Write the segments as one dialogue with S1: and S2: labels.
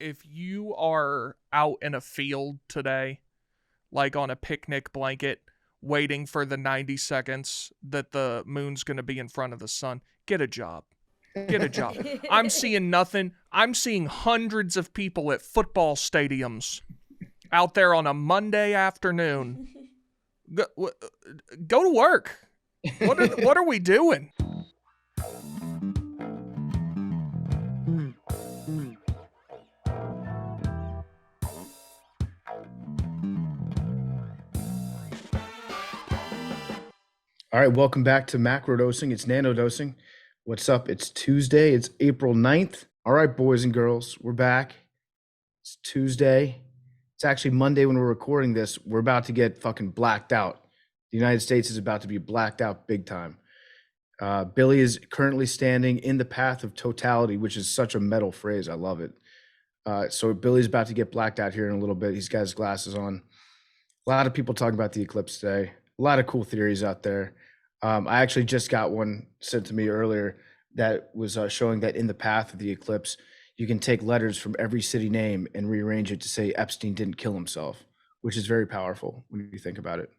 S1: if you are out in a field today, like on a picnic blanket, waiting for the 90 seconds that the moon's going to be in front of the sun, get a job. Get a job. I'm seeing nothing. I'm seeing hundreds of people at football stadiums out there on a Monday afternoon. Go to work. What are we doing?
S2: All right, welcome back to Macrodosing. It's Nanodosing. What's up? It's Tuesday. It's April 9th. All right, boys and girls, we're back. It's Tuesday. It's actually Monday when we're recording this. We're about to get fucking blacked out. The United States is about to be blacked out big time. Billy is currently standing in the path of totality, which is such a metal phrase. I love it. So Billy's about to get blacked out here in a little bit. He's got his glasses on. A lot of people talking about the eclipse today. A lot of cool theories out there. I actually just got one sent to me earlier that was showing that in the path of the eclipse, you can take letters from every city name and rearrange it to say Epstein didn't kill himself, which is very powerful when you think about it.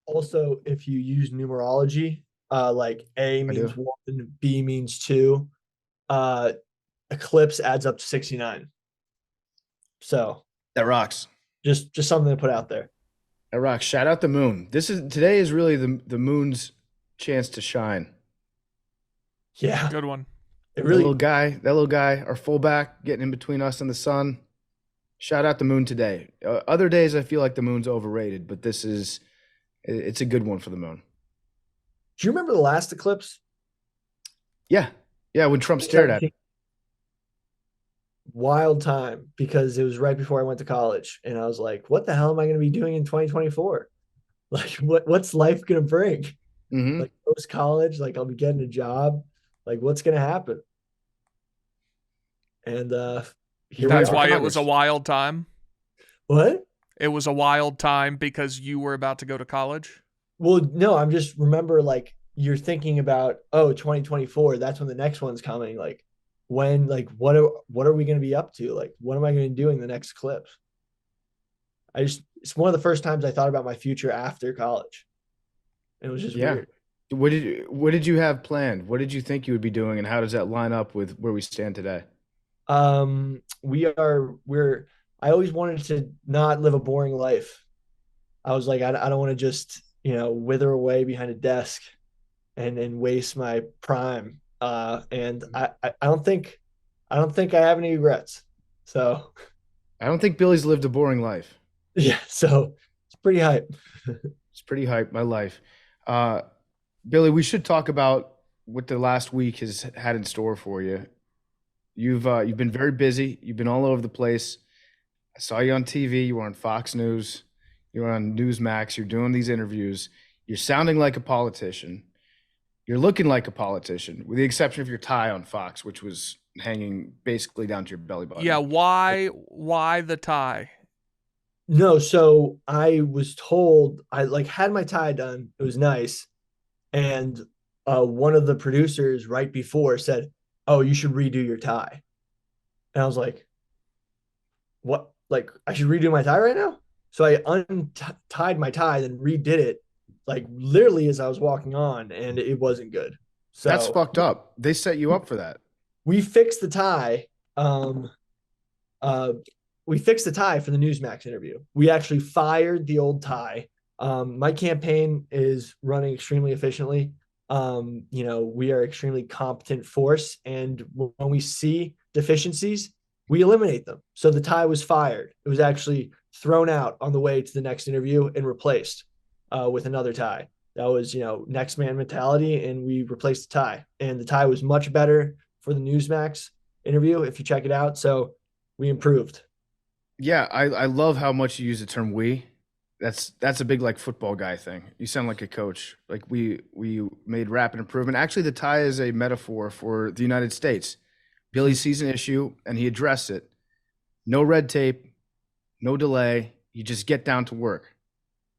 S3: Also, if you use numerology, like A means 1, B means 2, eclipse adds up to 69. So
S2: that rocks.
S3: Just something to put out there.
S2: That rocks. Shout out the moon. Today is really the moon's chance to shine.
S3: Yeah,
S1: good one.
S3: It really,
S2: that little guy, our fullback, getting in between us and the sun. Shout out the moon today. Other days I feel like the moon's overrated, but it's a good one for the moon.
S3: Do you remember the last eclipse?
S2: Yeah, when Trump stared at it.
S3: Wild time, because it was right before I went to college, and I was like, what the hell am I going to be doing in 2024? Like, what's life going to bring?
S2: Mm-hmm.
S3: Like, post college, like I'll be getting a job. Like, what's going to happen? And
S1: that's why it was a wild time.
S3: What?
S1: It was a wild time because you were about to go to college?
S3: Well, no, I'm just remember, like, you're thinking about, 2024, that's when the next one's coming. Like, when, like, what are we going to be up to? Like, what am I going to do in the next eclipse? It's one of the first times I thought about my future after college. It was just weird.
S2: What did you have planned? What did you think you would be doing, and how does that line up with where we stand today?
S3: I always wanted to not live a boring life. I was like, I don't want to just, wither away behind a desk and waste my prime. And I don't think I have any regrets. So
S2: I don't think Billy's lived a boring life.
S3: Yeah, so it's pretty hype.
S2: It's pretty hype, my life. Billy, we should talk about what the last week has had in store for you. You've been very busy. You've been all over the place. I saw you on TV. You were on Fox News. You were on Newsmax. You're doing these interviews. You're sounding like a politician. You're looking like a politician, with the exception of your tie on Fox, which was hanging basically down to your belly button.
S1: Yeah, why the tie?
S3: No, so I was told, I had my tie done. It was nice. And one of the producers right before said, "Oh, you should redo your tie." And I was like, "What? Like, I should redo my tie right now?" So I untied my tie, then redid it, like literally as I was walking on, and it wasn't good. So
S2: that's fucked up. They set you up for that.
S3: We fixed the tie. We fixed the tie for the Newsmax interview. We actually fired the old tie. My campaign is running extremely efficiently. We are extremely competent force, and when we see deficiencies, we eliminate them. So the tie was fired. It was actually thrown out on the way to the next interview and replaced with another tie. That was, next man mentality, and we replaced the tie. And the tie was much better for the Newsmax interview, if you check it out. So we improved.
S2: Yeah, I love how much you use the term "we." That's a big, like, football guy thing. You sound like a coach. Like, we made rapid improvement. Actually, the tie is a metaphor for the United States. Billy sees an issue and he addressed it. No red tape, no delay. You just get down to work.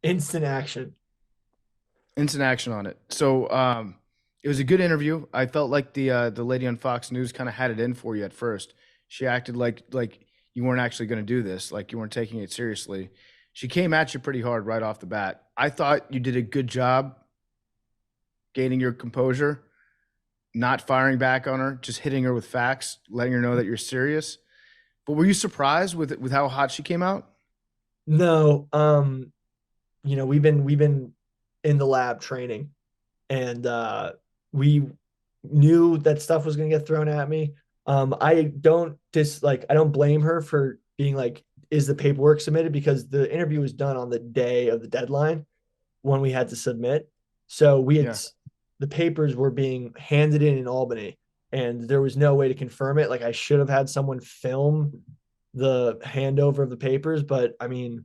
S3: Instant action
S2: on it. So it was a good interview. I felt like the lady on Fox News kind of had it in for you at first. She acted like you weren't actually going to do this. Like you weren't taking it seriously. She came at you pretty hard right off the bat. I thought you did a good job gaining your composure, not firing back on her, just hitting her with facts, letting her know that you're serious. But were you surprised with how hot she came out?
S3: No, we've been in the lab training, and we knew that stuff was going to get thrown at me. I don't blame her for being like, is the paperwork submitted? Because the interview was done on the day of the deadline when we had to submit. So
S2: Yeah.
S3: the papers were being handed in Albany, and there was no way to confirm it. Like I should have had someone film the handover of the papers, but I mean,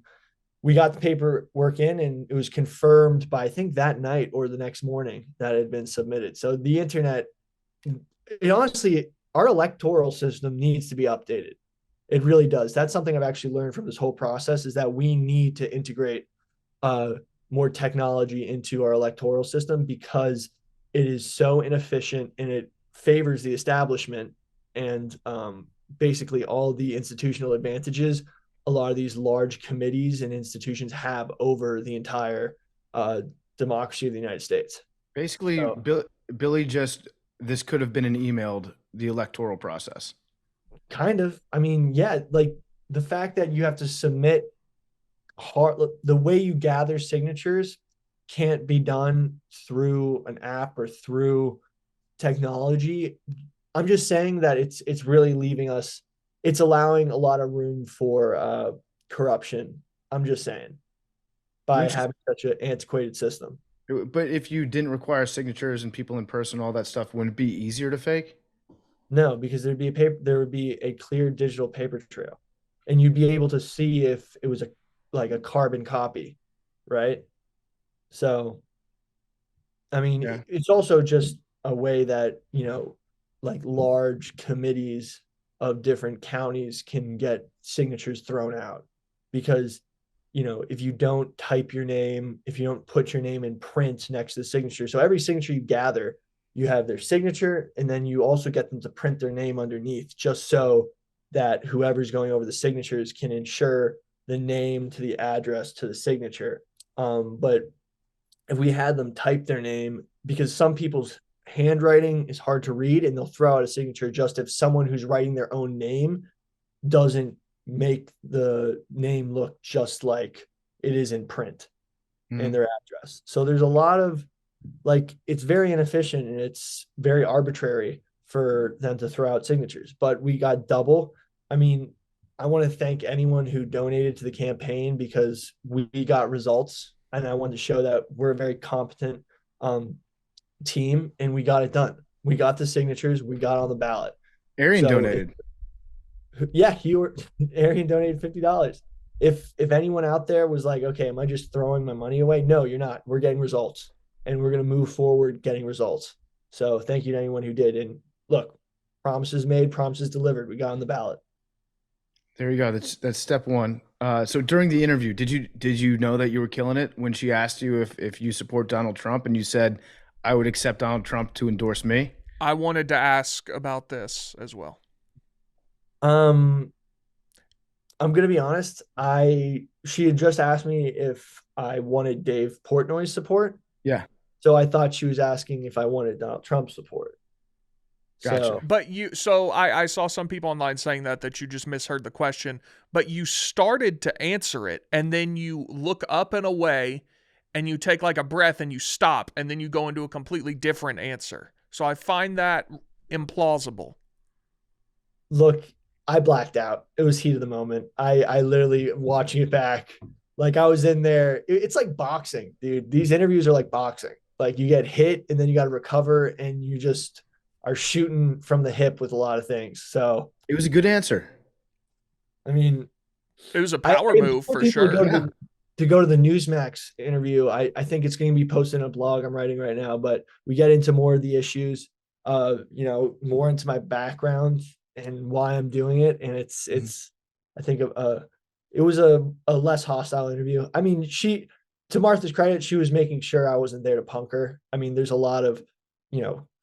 S3: we got the paperwork in and it was confirmed by I think that night or the next morning that it had been submitted. So the internet, honestly, our electoral system needs to be updated. It really does. That's something I've actually learned from this whole process is that we need to integrate uh, more technology into our electoral system because it is so inefficient and it favors the establishment and basically all the institutional advantages a lot of these large committees and institutions have over the entire democracy of the United States.
S2: Basically,
S3: So,
S2: Billy just this could have been an emailed the electoral process.
S3: kind of, I mean, yeah, like the fact that you have to submit the way you gather signatures can't be done through an app or through technology. I'm just saying that it's really leaving us. It's allowing a lot of room for corruption. I'm just saying by
S2: Which,
S3: having such an antiquated system.
S2: but if you didn't require signatures and people in person, all that stuff, wouldn't it be easier to fake?
S3: No, because there would be a clear digital paper trail, and you'd be able to see if it was a carbon copy, right? So I
S2: Yeah.
S3: mean, it's also just a way that, like large committees of different counties can get signatures thrown out because, if you don't type your name, if you don't put your name in print next to the signature, so every signature you gather, you have their signature, and then you also get them to print their name underneath just so that whoever's going over the signatures can ensure the name to the address to the signature. But if we had them type their name, because some people's handwriting is hard to read and they'll throw out a signature just if someone who's writing their own name doesn't make the name look just like it is in print and
S2: Mhm.
S3: their address. So there's a lot of like it's very inefficient and it's very arbitrary for them to throw out signatures. But we got double. I mean, I want to thank anyone who donated to the campaign because we got results, and I wanted to show that we're a very competent um, team, and we got it done. We got the signatures. We got on the ballot.
S2: Arian
S3: So
S2: donated.
S3: yeah, Arian donated $50. If anyone out there was like, okay, am I just throwing my money away? No, you're not. We're getting results, and we're gonna move forward getting results. So thank you to anyone who did. And look, promises made, promises delivered. We got on the ballot.
S2: There you go. That's step one. So during the interview, did you know that you were killing it when she asked you if you support Donald Trump and you said I would accept Donald Trump to endorse me?
S1: I wanted to ask about this as well.
S3: Um, I'm gonna be honest. She had just asked me if I wanted Dave Portnoy's support,
S2: Yeah,
S3: so I thought she was asking if I wanted Donald Trump's support.
S2: gotcha.
S3: So
S1: But I saw some people online saying that you just misheard the question, but you started to answer it and then you look up and away and you take like a breath and you stop and then you go into a completely different answer. So I find that implausible.
S3: look, I blacked out. It was heat of the moment. I literally watching it back, like I was in there. It's like boxing, dude. These interviews are like boxing. Like you get hit and then you got to recover, and you just are shooting from the hip with a lot of things. So
S2: It was a good answer.
S3: I mean,
S1: It was a
S3: I
S1: power move
S3: implore
S1: for
S3: people to go
S1: sure.
S3: to the Newsmax interview. I think it's going to be posted in a blog I'm writing right now, but we get into more of the issues, more into my background and why I'm doing it. And
S2: Mhm.
S3: it's I think it was a less hostile interview. I mean, to Martha's credit, she was making sure I wasn't there to punk her. I mean, there's a lot of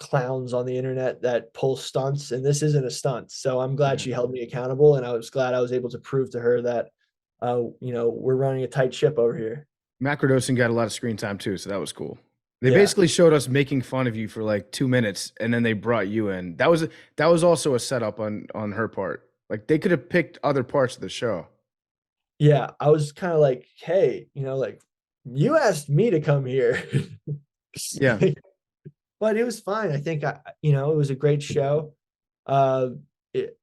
S3: clowns on the internet that pull stunts, and this isn't a stunt. So I'm glad
S2: Yeah.
S3: she held me accountable, and I was glad I was able to prove to her that, we're running a tight ship over here.
S2: Macrodosing got a lot of screen time too, so that was cool. They
S3: Yeah.
S2: basically showed us making fun of you for like 2 minutes, and then they brought you in. That was also a setup on her part. Like they could have picked other parts of the show.
S3: Yeah. I was kind of like, hey, like you asked me to come here.
S2: Yeah,
S3: But it was fine. I think it was a great show. Uh, it,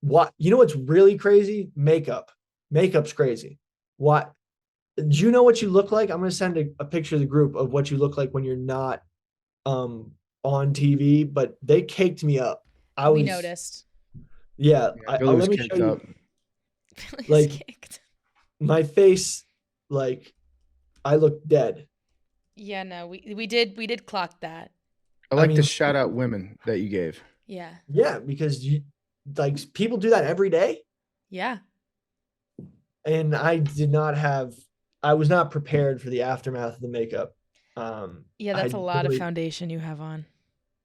S3: what's really crazy? Makeup. Makeup's crazy. What do you know what you look like? I'm gonna send a picture of the group of what you look like when you're not um on TV, but they caked me up. I
S4: We
S3: was
S4: noticed.
S3: yeah,
S2: yeah. Billy was
S3: let me show
S2: kicked
S3: you
S2: up.
S4: Billy's
S3: like
S4: kicked.
S3: my face, like I look dead.
S4: Yeah, no, we did clock that.
S2: I
S3: I
S2: like the
S3: mean,
S2: shout out women that you gave.
S4: Yeah.
S3: yeah, because people do that every day.
S4: Yeah.
S3: And I was not prepared for the aftermath of the makeup.
S4: Yeah, that's
S3: I
S4: a lot of
S3: literally,
S4: foundation you have on.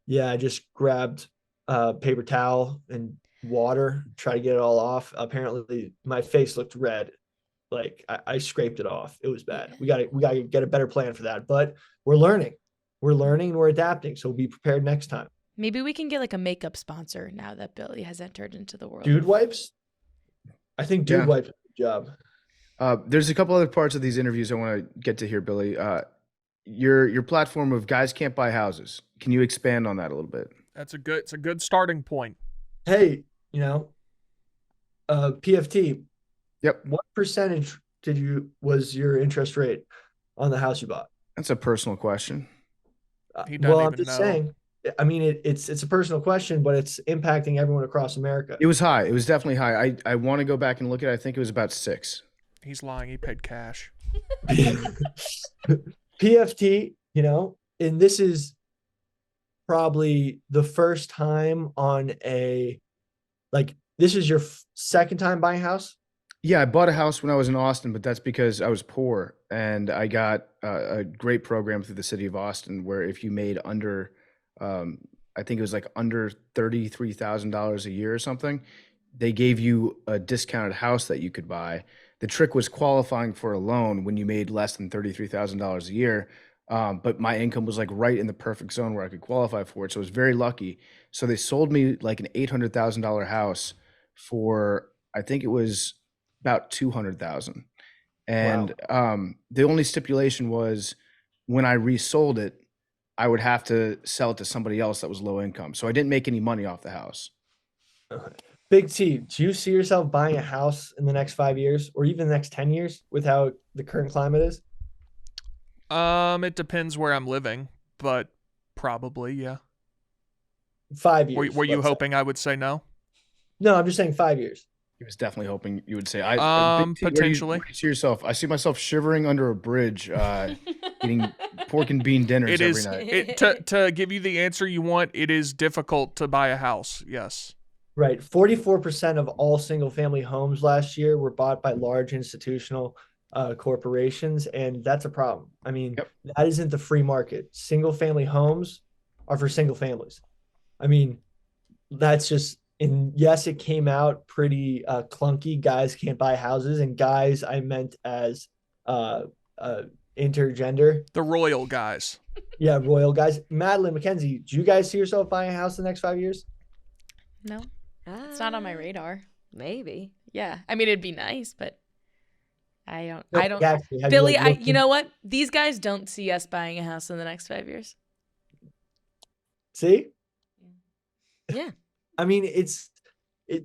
S3: yeah, I just grabbed paper towel and water, try to get it all off. Apparently my face looked red. Like I scraped it off. It was bad.
S4: Yeah.
S3: We gotta get a better plan for that. But we're learning. We're learning and we're adapting. So be prepared next time.
S4: Maybe we can get like a makeup sponsor now that Billy has entered into the world.
S3: Dude wipes. I think Dude
S2: Yeah.
S3: wipes. Good job.
S2: There's a couple other parts of these interviews I want to get to here, Billy. Your platform of guys can't buy houses. Can you expand on that a little bit?
S1: It's a good starting point.
S3: Hey, PFT,
S2: Yep,
S3: what percentage was your interest rate on the house you bought?
S2: that's a personal question.
S1: He doesn't
S3: Well, I'm
S1: even
S3: just
S1: know.
S3: saying. I mean, it's a personal question, but it's impacting everyone across America.
S2: It was high. It was definitely high. I want to go back and look at it. I think it was about 6.
S1: He's lying. He paid cash.
S3: PFT, and this is probably the first time this is your second time buying a house?
S2: Yeah, I bought a house when I was in Austin, but that's because I was poor and I got a great program through the city of Austin where if you made under, I think it was like under $33,000 a year or something, they gave you a discounted house that you could buy. The trick was qualifying for a loan when you made less than $33,000 a year. But my income was like right in the perfect zone where I could qualify for it. So I was very lucky. So they sold me like an $800,000 house for, I think it was about 200,000. And the only stipulation was when I resold it, I would have to sell it to somebody else that was low income. So I didn't make any money off the house.
S3: Big T, do you see yourself buying a house in the next 5 years or even the next 10 years with how the current climate is?
S1: It depends where I'm living, but probably, yeah.
S3: 5 years.
S1: Were you
S3: let's say.
S1: hoping I would say no?
S3: No, I'm just saying 5 years.
S2: He was definitely hoping you would say, Big T,
S1: Potentially.
S2: where do you see yourself? I see myself shivering under a bridge, eating pork and bean dinners
S1: It
S2: every
S1: is
S2: night.
S1: to give you the answer you want. It is difficult to buy a house. Yes.
S3: Right. 44% of all single family homes last year were bought by large institutional corporations, and that's a problem. I mean,
S2: Yep.
S3: that isn't the free market. Single family homes are for single families. I mean, that's just, and yes, it came out pretty clunky. Guys can't buy houses, and guys I meant as intergender.
S1: The royal guys.
S3: Yeah, royal guys. Madeline, Mackenzie, do you guys see yourself buying a house in the next 5 years?
S4: No, it's not on my radar.
S5: Maybe.
S4: Yeah, I mean it'd be nice, but I don't.
S3: No,
S4: I don't.
S3: actually, have
S4: Billy,
S3: you, like,
S4: you know what? These guys don't see us buying a house in the next 5 years.
S3: See?
S5: Yeah.
S3: I mean,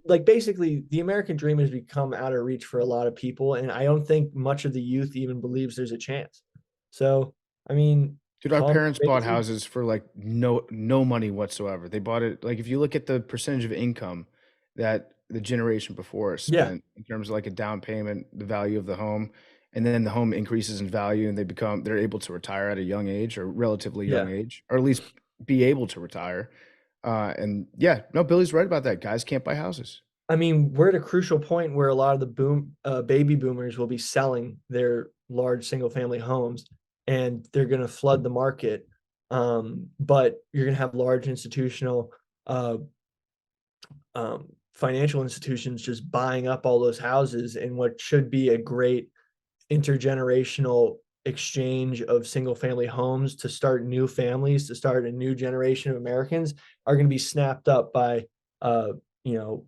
S3: like basically the American dream has become out of reach for a lot of people, and I don't think much of the youth even believes there's a chance. So, I mean,
S2: Dude, our
S3: call me
S2: parents bought
S3: crazy.
S2: houses for like no money whatsoever. They bought it like if you look at the percentage of income that the generation before us
S3: Yeah.
S2: spent in terms of like a down payment, the value of the home, and then the home increases in value and they're able to retire at a young age or relatively young
S3: Yeah.
S2: age, or at least be able to retire. And yeah, no, Billy's right about that. Guys can't buy houses.
S3: I mean, we're at a crucial point where a lot of the baby boomers will be selling their large single family homes, and they're going to flood the market But you're going to have large institutional financial institutions just buying up all those houses in what should be a great intergenerational exchange of single family homes to start new families, to start a new generation of Americans, are going to be snapped up by you know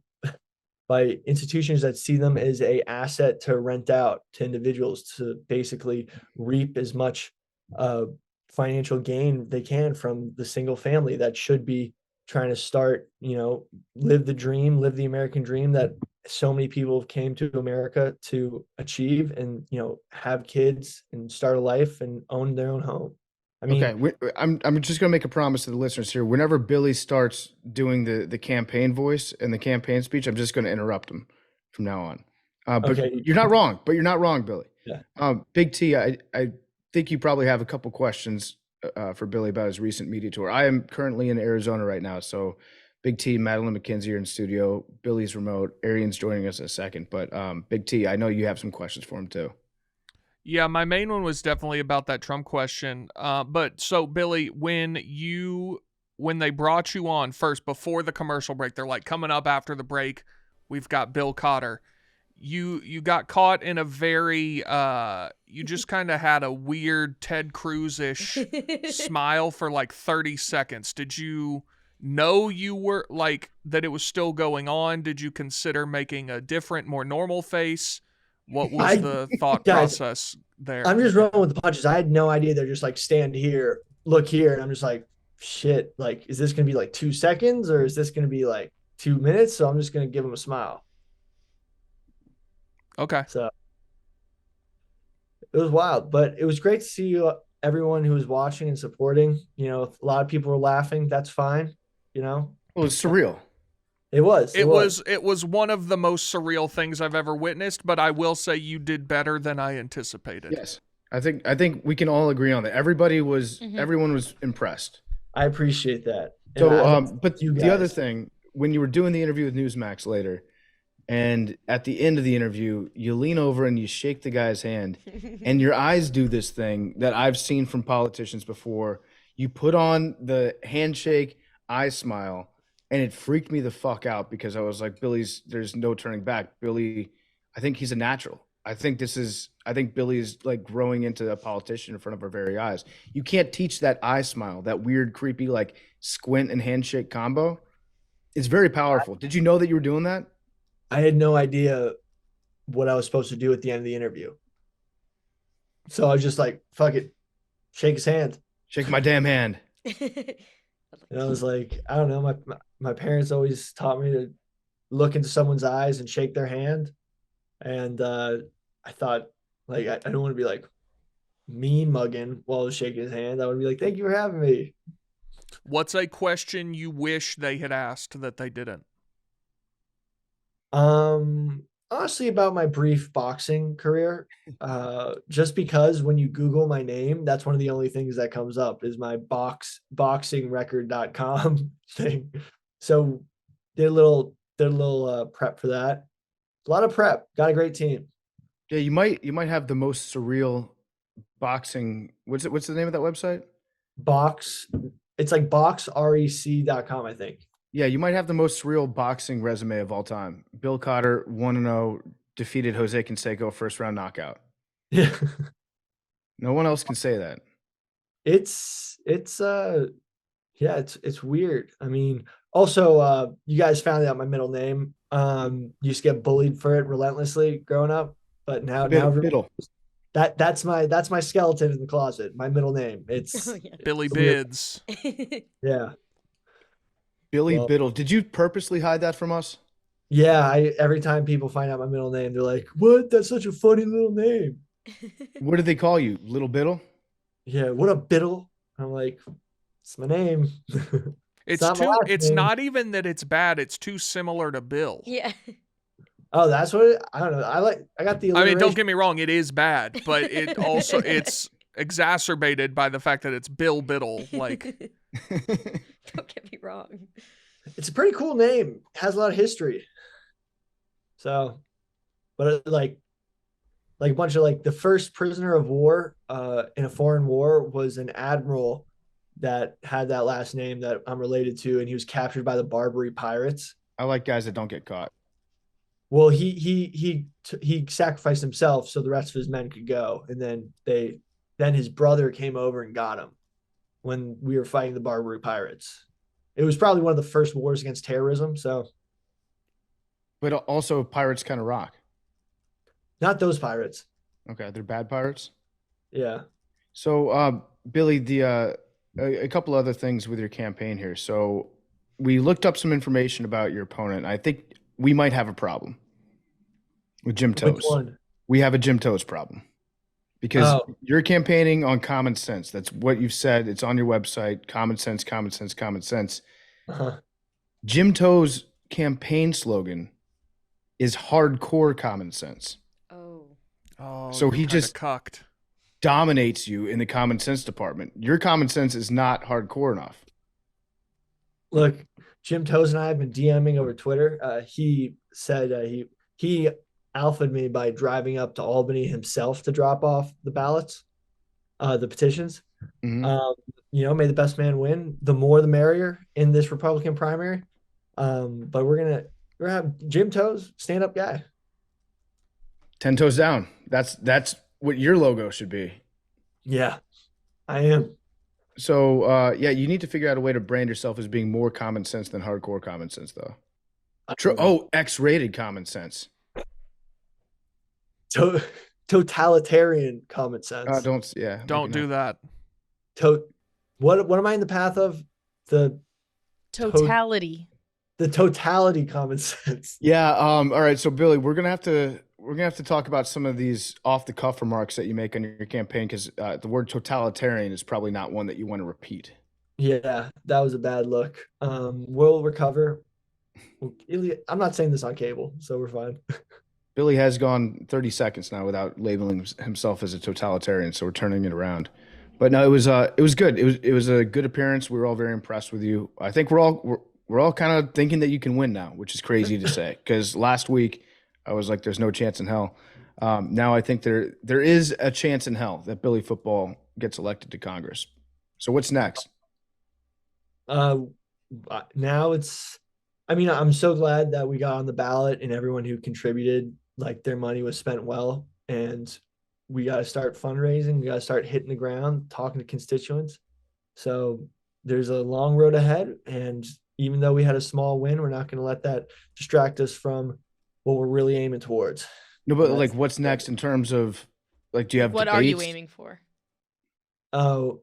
S3: by institutions that see them as a asset to rent out to individuals to basically reap as much uh, financial gain they can from the single family that should be trying to start, live the dream, live the American dream that so many people came to America to achieve, and have kids and start a life and own their own home. I mean,
S2: Okay, I'm just gonna make a promise to the listeners here. Whenever Billy starts doing the campaign voice and the campaign speech, I'm just gonna interrupt him from now on. But
S3: okay,
S2: you're not wrong. But you're not wrong, Billy.
S3: yeah.
S2: Big T, I think you probably have a couple questions for Billy about his recent media tour. I am currently in Arizona right now, so Big T, Madeline McKenzie are in studio. Billy's remote. Arian's joining us in a second. But Big T, I know you have some questions for him too.
S1: Yeah, my main one was definitely about that Trump question. But so Billy, when they brought you on first before the commercial break, they're like, coming up after the break, we've got Bill Cotter. You got caught in a very you just kind of had a weird Ted Cruz-ish smile for like 30 seconds. Did you know you were like that it was still going on? Did you consider making a different, more normal face? What was the thought
S3: Guys,
S1: process there?
S3: I'm just rolling with the punches. I had no idea they're just like stand here, look here, and I'm just like, shit. Like, is this gonna be like 2 seconds or is this gonna be like 2 minutes? So I'm just gonna give them a smile.
S1: Okay.
S3: So it was wild, but it was great to see everyone who was watching and supporting. A lot of people were laughing. That's fine.
S2: Well, it's surreal.
S3: It was.
S1: It was one of the most surreal things I've ever witnessed, but I will say you did better than I anticipated.
S2: Yes. I think we can all agree on that. Everyone was impressed.
S3: I appreciate that.
S2: So but
S3: you
S2: the other
S3: guys.
S2: thing, when you were doing the interview with Newsmax later, and at the end of the interview, you lean over and you shake the guy's hand, and your eyes do this thing that I've seen from politicians before. You put on the handshake, eye smile, and it freaked me the fuck out because I was like, there's no turning back. Billy, I think he's a natural. I think Billy's like growing into a politician in front of our very eyes. You can't teach that eye smile, that weird, creepy, like squint and handshake combo. It's very powerful. Did you know that you were doing that?
S3: I had no idea what I was supposed to do at the end of the interview. So I was just like, fuck it, shake his hand.
S2: Shake my damn hand.
S3: And I was like, I don't know. My parents always taught me to look into someone's eyes and shake their hand. And I thought, like, I don't want to be like mean mugging while I was shaking his hand. I would be like, thank you for having me.
S1: What's a question you wish they had asked that they didn't?
S3: Honestly, about my brief boxing career, just because when you Google my name, that's one of the only things that comes up is my boxingrecord.com thing. So did a little prep for that. A lot of prep. Got a great team.
S2: Yeah, you might have the most surreal boxing. What's the name of that website?
S3: It's like boxrec.com, I think.
S2: Yeah, you might have the most surreal boxing resume of all time. Bill Cotter, 1-0, defeated Jose Canseco first round knockout.
S3: Yeah.
S2: No one else can say that.
S3: It's weird. I mean, also you guys found out my middle name. Used to get bullied for it relentlessly growing up, but now
S2: Biddle.
S3: That's my skeleton in the closet. My middle name. It's
S1: Billy Bids.
S3: Yeah.
S2: Billy Biddle. Did you purposely hide that from us?
S3: Yeah, every time people find out my middle name, they're like, "What? That's such a funny little name."
S2: What did they call you? Little Biddle?
S3: Yeah, what a Biddle. I'm like, it's my name.
S1: It's not even that it's bad, it's too similar to Bill.
S4: Yeah.
S3: Oh, that's what I don't know. I got the
S1: I mean, don't get me wrong, it is bad, but it's exacerbated by the fact that it's Bill Biddle. Like,
S4: don't get me wrong.
S3: It's a pretty cool name. It has a lot of history. So, but like a bunch of like the first prisoner of war in a foreign war was an admiral that had that last name that I'm related to, and he was captured by the Barbary pirates.
S2: I like guys that don't get caught.
S3: Well, he sacrificed himself so the rest of his men could go, and then his brother came over and got him when we were fighting the Barbary pirates. It was probably one of the first wars against terrorism. So
S2: But also, pirates kind of rock.
S3: not those pirates.
S2: Okay, they're bad pirates.
S3: Yeah.
S2: So, Billy, a couple other things with your campaign here. So, we looked up some information about your opponent. I think we might have a problem with Jim
S3: Which
S2: Toes.
S3: one?
S2: We have a Jim Toes problem because
S3: Oh.
S2: you're campaigning on common sense. That's what you've said. It's on your website. Common sense, common sense, common sense.
S3: Uh-huh.
S2: Jim Toes' campaign slogan is hardcore common sense.
S5: Oh.
S1: Oh,
S2: So
S1: you're
S2: he
S1: kinda
S2: just-
S1: cucked.
S2: Dominates you in the common sense department. Your common sense is not hardcore enough.
S3: Look, Jim Toes and I have been DMing over Twitter. He said he alphaed me by driving up to Albany himself to drop off the ballots, the petitions.
S2: Mhm.
S3: May the best man win. The more, the merrier in this Republican primary. But we're gonna have Jim Toes, stand up guy.
S2: 10 toes down. That's what your logo should be.
S3: Yeah, I am.
S2: So, yeah, you need to figure out a way to brand yourself as being more common sense than hardcore common sense, though. X-rated common sense.
S3: Totalitarian common sense.
S1: Don't do that.
S3: What am I in the path of? The
S4: Totality.
S3: totality common sense.
S2: Yeah. All right. So, Billy, we're gonna have to talk about some of these off the cuff remarks that you make on your campaign because the word totalitarian is probably not one that you want to repeat.
S3: Yeah, that was a bad look. We'll recover. I'm not saying this on cable, so we're fine.
S2: Billy has gone 30 seconds now without labeling himself as a totalitarian, so we're turning it around. But no, it was good. It was a good appearance. We were all very impressed with you. I think we're all kind of thinking that you can win now, which is crazy to say because last week I was like, "There's no chance in hell." Now I think there is a chance in hell that Billy Football gets elected to Congress. So what's next?
S3: Now it's. I mean, I'm so glad that we got on the ballot and everyone who contributed, like their money was spent well. And we got to start fundraising. We got to start hitting the ground, talking to constituents. So there's a long road ahead. And even though we had a small win, we're not going to let that distract us from what we're really aiming towards.
S2: No, but like, what's next in terms of like, do you have
S4: What
S2: debates?
S4: are you aiming for?
S3: The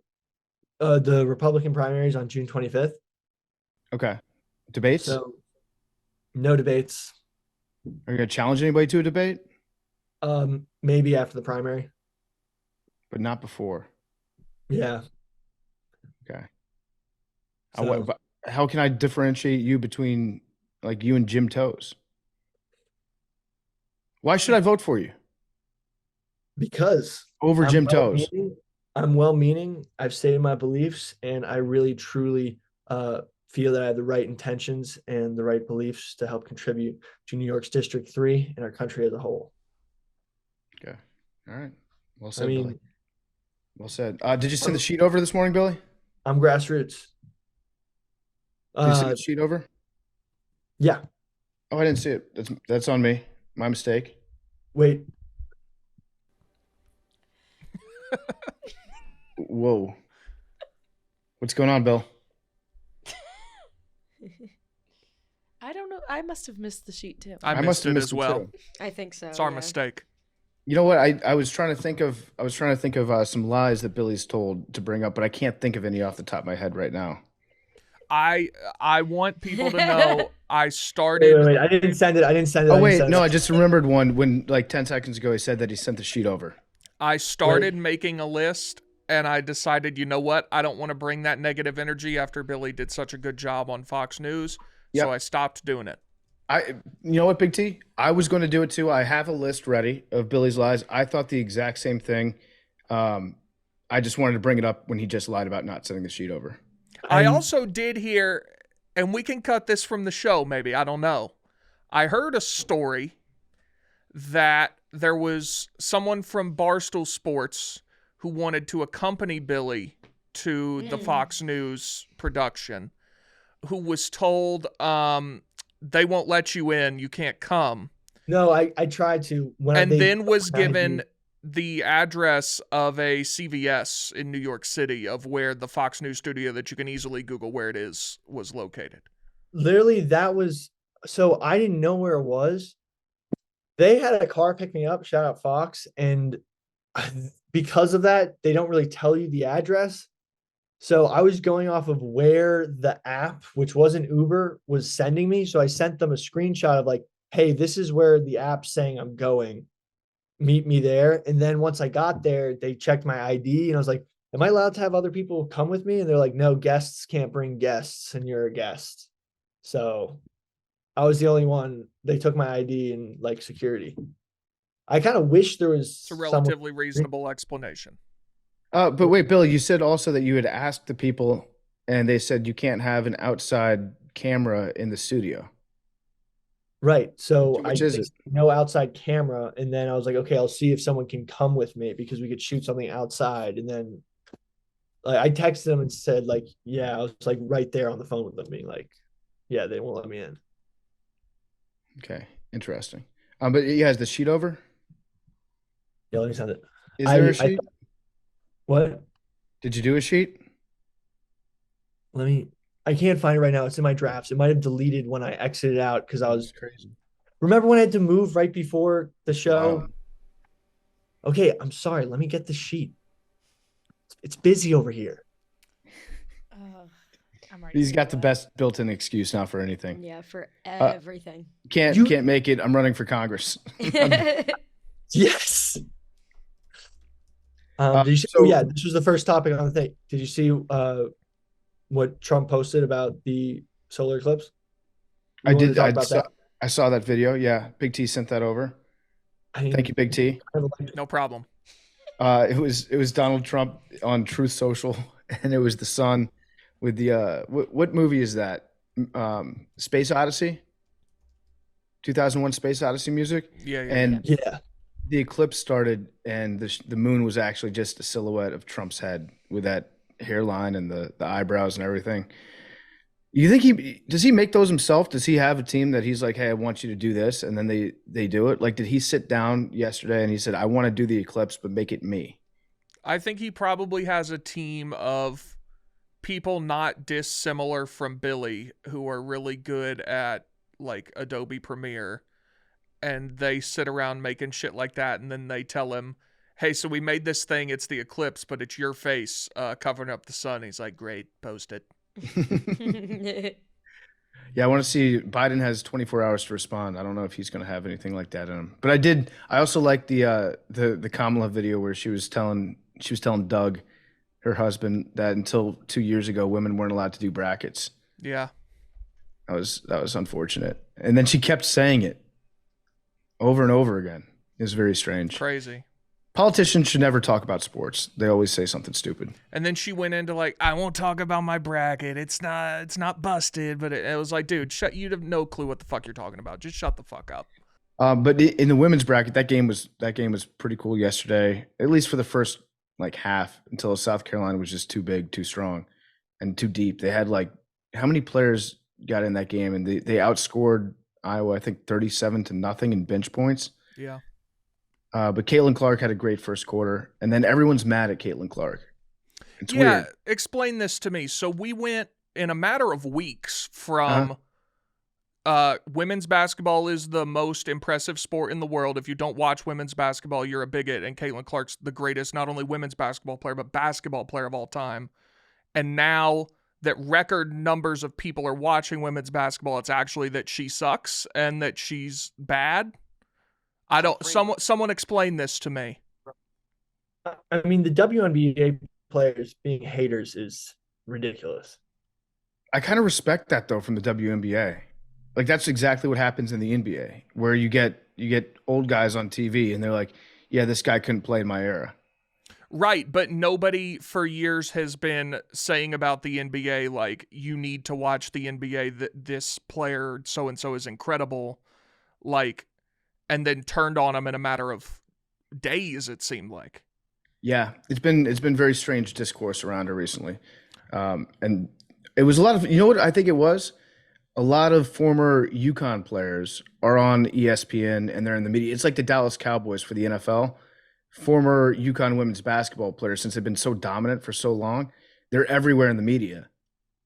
S3: Republican primaries on June 25th.
S2: Okay. Debates?
S3: So no debates.
S2: Are you going to challenge anybody to a debate?
S3: Maybe after the primary.
S2: But not before.
S3: Yeah.
S2: Okay.
S3: So,
S2: How can I differentiate you between like you and Jim Toes? Why should I vote for you
S3: because
S2: over Jim Toes?
S3: I'm well-meaning. I've stated my beliefs, and I really, truly feel that I have the right intentions and the right beliefs to help contribute to New York's District 3 and our country as a whole.
S2: Okay. All right. Well said, Billy.
S3: mean,
S2: Well said. Did you send the sheet over this morning, Billy?
S3: I'm grassroots.
S2: Did you send the sheet over?
S3: Yeah.
S2: Oh, I didn't see it. That's on me. My mistake.
S3: Wait.
S2: Whoa. What's going on, Bill?
S4: I don't know. I must have missed the sheet too.
S1: I
S2: must
S1: missed
S2: have
S1: it
S2: missed
S1: as
S2: it
S1: well.
S2: too.
S5: I think so.
S1: It's our
S5: yeah.
S1: mistake.
S2: You know what? I was trying to think of some lies that Billy's told to bring up, but I can't think of any off the top of my head right now.
S1: I want people to know I started.
S3: Wait. I didn't send it.
S2: Oh wait, no, I just remembered one when like 10 seconds ago he said that he sent the sheet over.
S1: I started making a list and I decided, you know what? I don't want to bring that negative energy after Billy did such a good job on Fox News.
S2: Yep.
S1: So I stopped doing it.
S2: You know what, Big T? I was going to do it too. I have a list ready of Billy's lies. I thought the exact same thing. I just wanted to bring it up when he just lied about not sending the sheet over.
S1: I also did hear, and we can cut this from the show maybe, I don't know. I heard a story that there was someone from Barstool Sports who wanted to accompany Billy to the Fox News production, who was told, they won't let you in, you can't come.
S3: No, I tried to
S1: And
S3: they
S1: then was
S3: when I
S1: given
S3: did-
S1: the address of a CVS in New York City of where the Fox News studio that you can easily Google where it is was located.
S3: literally that was so I didn't know where it was. They had a car pick me up, shout out Fox, and because of that, they don't really tell you the address. So I was going off of where the app, which wasn't Uber, was sending me. So I sent them a screenshot of like, hey, this is where the app's saying I'm going. Meet me there. And then once I got there, they checked my ID and I was like, am I allowed to have other people come with me? And they're like, no, guests can't bring guests and you're a guest. So I was the only one. They took my ID and like security. I kind of wish there was
S1: It's a relatively reasonable explanation.
S2: But wait, Bill, you said also that you had asked the people and they said you can't have an outside camera in the studio.
S3: Right. So
S2: Which is it?
S3: no outside camera. And then I was like, okay, I'll see if someone can come with me because we could shoot something outside. And then like I texted them and said, like, yeah, I was like right there on the phone with them, being like, yeah, they won't let me in.
S2: Okay, interesting. But he has the sheet over.
S3: Yeah, let me send it.
S2: Is there a sheet?
S3: What?
S2: Did you do a sheet?
S3: I can't find it right now. It's in my drafts. It might have deleted when I exited out because I was
S2: crazy.
S3: Remember when I had to move right before the show?
S2: Wow.
S3: Okay, I'm sorry. Let me get the sheet. It's busy over here.
S4: I'm already
S2: He's got the
S4: that.
S2: best built-in excuse now for anything.
S5: Yeah, for everything.
S2: Can't make it. I'm running for Congress.
S3: Yes. Did you see, this was the first topic on the thing. Did you see what Trump posted about the solar eclipse?
S2: I did. I saw that video. Yeah, Big T sent that over. Thank you, Big T.
S1: No problem.
S2: It was Donald Trump on Truth Social, and it was the sun with the what movie is that? Space Odyssey. 2001 Space Odyssey music.
S1: Yeah.
S2: The eclipse started, and the moon was actually just a silhouette of Trump's head with that hairline and the eyebrows and everything. You think does he make those himself? Does he have a team that he's like, hey, I want you to do this, and then they do it? Like, did he sit down yesterday and he said, I want to do the eclipse, but make it me?
S1: I think he probably has a team of people not dissimilar from Billy who are really good at like Adobe Premiere, and they sit around making shit like that, and then they tell him, hey, so we made this thing, it's the eclipse, but it's your face covering up the sun. He's like, great, post it.
S2: Yeah, I want to see. Biden has 24 hours to respond. I don't know if he's going to have anything like that in him. But I also like the Kamala video where she was telling Doug, her husband, that until 2 years ago women weren't allowed to do brackets.
S1: Yeah.
S2: That was unfortunate. And then she kept saying it over and over again. It was very strange.
S1: Crazy.
S2: Politicians should never talk about sports. They always say something stupid.
S1: And then she went into like, I won't talk about my bracket. It's not busted, but it was like, dude, you have no clue what the fuck you're talking about. Just shut the fuck up.
S2: But in the women's bracket, that game was pretty cool yesterday, at least for the first like half, until South Carolina was just too big, too strong, and too deep. They had like, how many players got in that game, and they outscored Iowa, I think 37-0 in bench points.
S1: Yeah.
S2: But Caitlin Clark had a great first quarter, and then everyone's mad at Caitlin Clark. It's weird.
S1: Explain this to me. So we went in a matter of weeks from women's basketball is the most impressive sport in the world. If you don't watch women's basketball, you're a bigot, and Caitlin Clark's the greatest, not only women's basketball player, but basketball player of all time. And now that record numbers of people are watching women's basketball, it's actually that she sucks and that she's bad. I don't. Someone explain this to me.
S3: I mean, the WNBA players being haters is ridiculous.
S2: I kind of respect that though from the WNBA. Like that's exactly what happens in the NBA, where you get old guys on TV and they're like, "Yeah, this guy couldn't play in my era."
S1: Right, but nobody for years has been saying about the NBA like, you need to watch the NBA. That this player so and so is incredible, like. And then turned on him in a matter of days, it seemed like.
S2: Yeah, it's been very strange discourse around her recently, and it was a lot of, you know what I think it was. A lot of former UConn players are on ESPN and they're in the media. It's like the Dallas Cowboys for the NFL. Former UConn women's basketball players, since they've been so dominant for so long, they're everywhere in the media.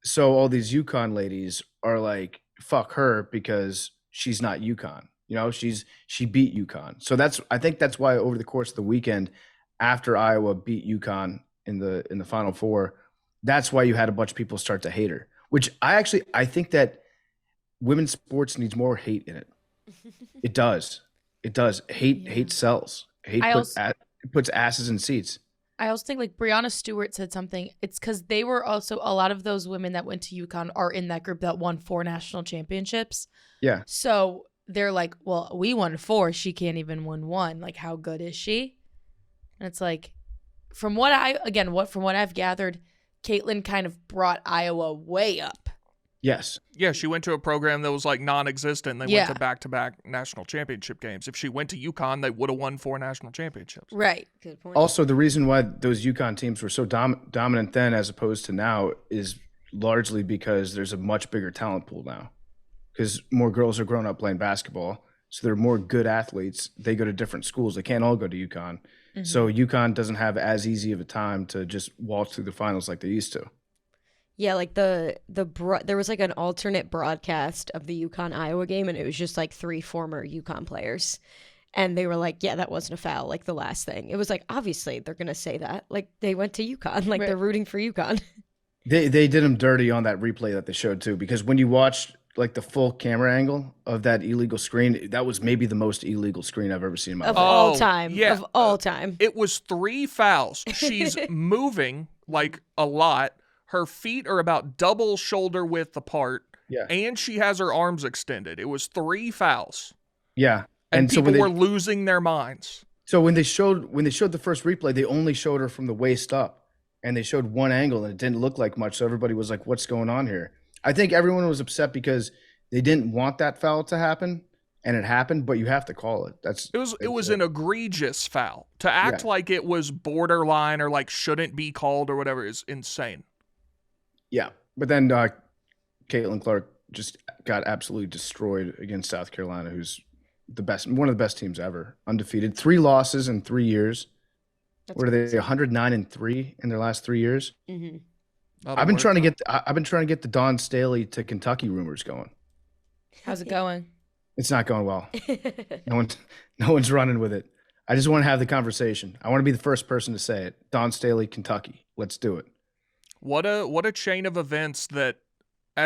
S2: So all these UConn ladies are like, fuck her because she's not UConn. She beat UConn. So I think that's why over the course of the weekend, after Iowa beat UConn in the Final Four, that's why you had a bunch of people start to hate her. Which I think that women's sports needs more hate in it. It does. It does. Hate sells. It puts asses in seats.
S4: I also think like Breonna Stewart said something. It's because they were also, a lot of those women that went to UConn are in that group that won 4 national championships.
S2: Yeah.
S4: So they're like, well, we won 4. She can't even win 1. Like, how good is she? And it's like, from what I've gathered, Caitlin kind of brought Iowa way up.
S2: Yes.
S1: Yeah, she went to a program that was like non-existent. They went to back-to-back national championship games. If she went to UConn, they would have won 4 national championships.
S4: Right.
S5: Good point.
S2: Also, the reason why those UConn teams were so dominant then as opposed to now is largely because there's a much bigger talent pool now. Because more girls are growing up playing basketball, so there are more good athletes. They go to different schools. They can't all go to UConn. Mm-hmm. So UConn doesn't have as easy of a time to just waltz through the finals like they used to.
S5: Yeah, like there was like an alternate broadcast of the UConn Iowa game, and it was just like 3 former UConn players, and they were like, "Yeah, that wasn't a foul." Like the last thing, it was like obviously they're gonna say that. Like they went to UConn, like they're rooting for UConn.
S2: They did them dirty on that replay that they showed too, because when you watched like the full camera angle of that illegal screen, that was maybe the most illegal screen I've ever seen in my life.
S5: Of all time.
S1: Yeah.
S5: Of all time.
S1: It was 3 fouls. She's moving like a lot. Her feet are about double shoulder width apart.
S2: Yeah.
S1: And she has her arms extended. It was 3 fouls.
S2: Yeah.
S1: And
S2: so
S1: people were losing their minds.
S2: So when they showed the first replay, they only showed her from the waist up, and they showed one angle, and it didn't look like much. So everybody was like, "What's going on here?" I think everyone was upset because they didn't want that foul to happen, and it happened. But you have to call it.
S1: It was an egregious foul. To act like it was borderline or like shouldn't be called or whatever is insane.
S2: Yeah, but then Caitlin Clark just got absolutely destroyed against South Carolina, who's one of the best teams ever, undefeated, 3 losses in 3 years. What are they? 109-3 in their last 3 years.
S5: Mm-hmm.
S2: I've been trying to get the Dawn Staley to Kentucky rumors going.
S4: How's it going?
S2: It's not going well. No one's running with it. I just want to have the conversation. I want to be the first person to say it. Dawn Staley, Kentucky. Let's do it.
S1: What a chain of events that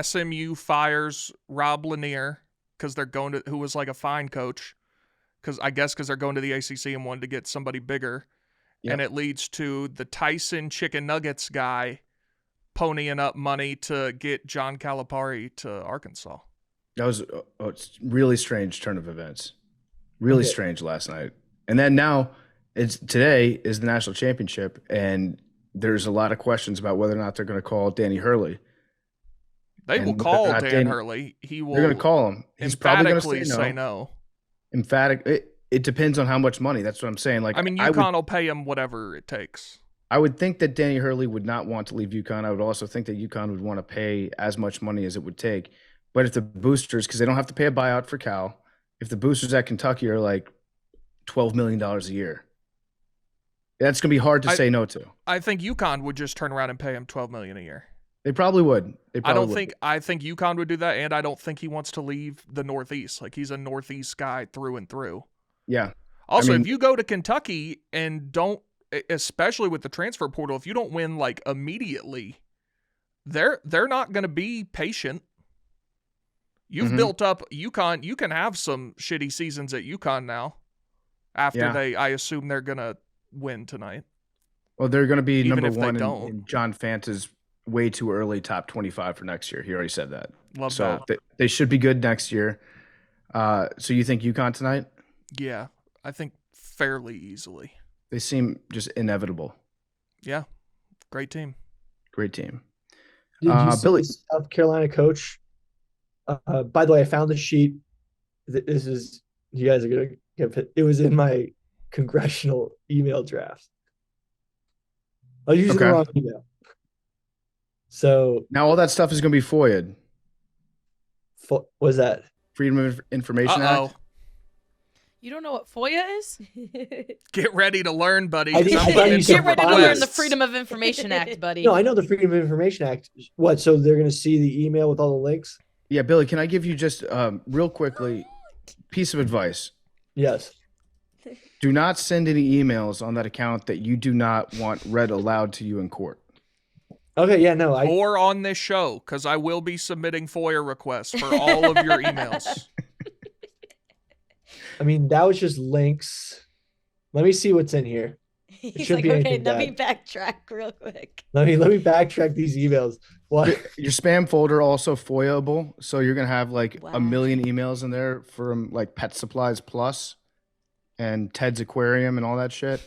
S1: SMU fires Rob Lanier because they're going to, who was like a fine coach, because they're going to the ACC and wanted to get somebody bigger, and it leads to the Tyson chicken nuggets guy ponying up money to get John Calipari to Arkansas.
S2: That was it's really strange turn of events. Really strange last night, and then now today is the national championship, and there's a lot of questions about whether or not they're going to call Danny Hurley.
S1: They will call Dan Hurley. They're
S2: going to call him. He's probably going to
S1: say no.
S2: It depends on how much money. That's what I'm saying. Like,
S1: UConn will pay him whatever it takes.
S2: I would think that Danny Hurley would not want to leave UConn. I would also think that UConn would want to pay as much money as it would take. But if the boosters, because they don't have to pay a buyout for Cal, if the boosters at Kentucky are like $12 million a year, that's going to be hard to say no to.
S1: I think UConn would just turn around and pay him $12 million a year.
S2: They probably would.
S1: I think UConn would do that, and I don't think he wants to leave the Northeast. Like, he's a Northeast guy through and through.
S2: Yeah.
S1: Also, if you go to Kentucky and don't, especially with the transfer portal, if you don't win like immediately, they're not going to be patient. You've built up UConn. You can have some shitty seasons at UConn now. After I assume they're going to win tonight.
S2: Well, they're going to be
S1: Even
S2: number
S1: if they
S2: 1
S1: don't.
S2: in John Fanta's way too early top 25 for next year. He already said that.
S1: Love that.
S2: They should be good next year. So you think UConn tonight?
S1: Yeah, I think fairly easily.
S2: They seem just inevitable.
S1: Yeah, great team.
S2: Great team.
S3: Did you see
S2: Billy,
S3: the South Carolina coach? By the way, I found the sheet. This is, you guys are gonna get it. It was in my congressional email draft. I was using the
S2: Okay.
S3: wrong email. So
S2: Now all that stuff is going to be FOIA'd.
S3: what was that?
S2: Freedom of Information
S1: Uh-oh.
S2: Act.
S4: You don't know what FOIA is?
S1: Get ready to learn, buddy.
S3: I
S1: 'cause
S3: think-
S1: I'm
S3: I thought
S1: getting
S3: you
S1: into
S3: said
S4: Get ready to learn the
S1: requests.
S4: Freedom of Information Act, buddy.
S3: No, I know the Freedom of Information Act. What? So they're going to see the email with all the links?
S2: Yeah, Billy, can I give you just real quickly piece of advice?
S3: Yes.
S2: Do not send any emails on that account that you do not want read aloud to you in court.
S3: Okay. Yeah. No.
S1: Or on this show, because I will be submitting FOIA requests for all of your emails.
S3: I mean, that was just links. Let me see what's in here.
S5: He's
S3: should
S5: like,
S3: be
S5: okay,
S3: anything
S5: let me
S3: bad.
S5: backtrack real quick.
S3: Let me backtrack these emails. What?
S2: Your spam folder also FOIAble, so you're gonna have like
S5: Wow.
S2: a million emails in there from like Pet Supplies Plus and Ted's Aquarium and all that shit.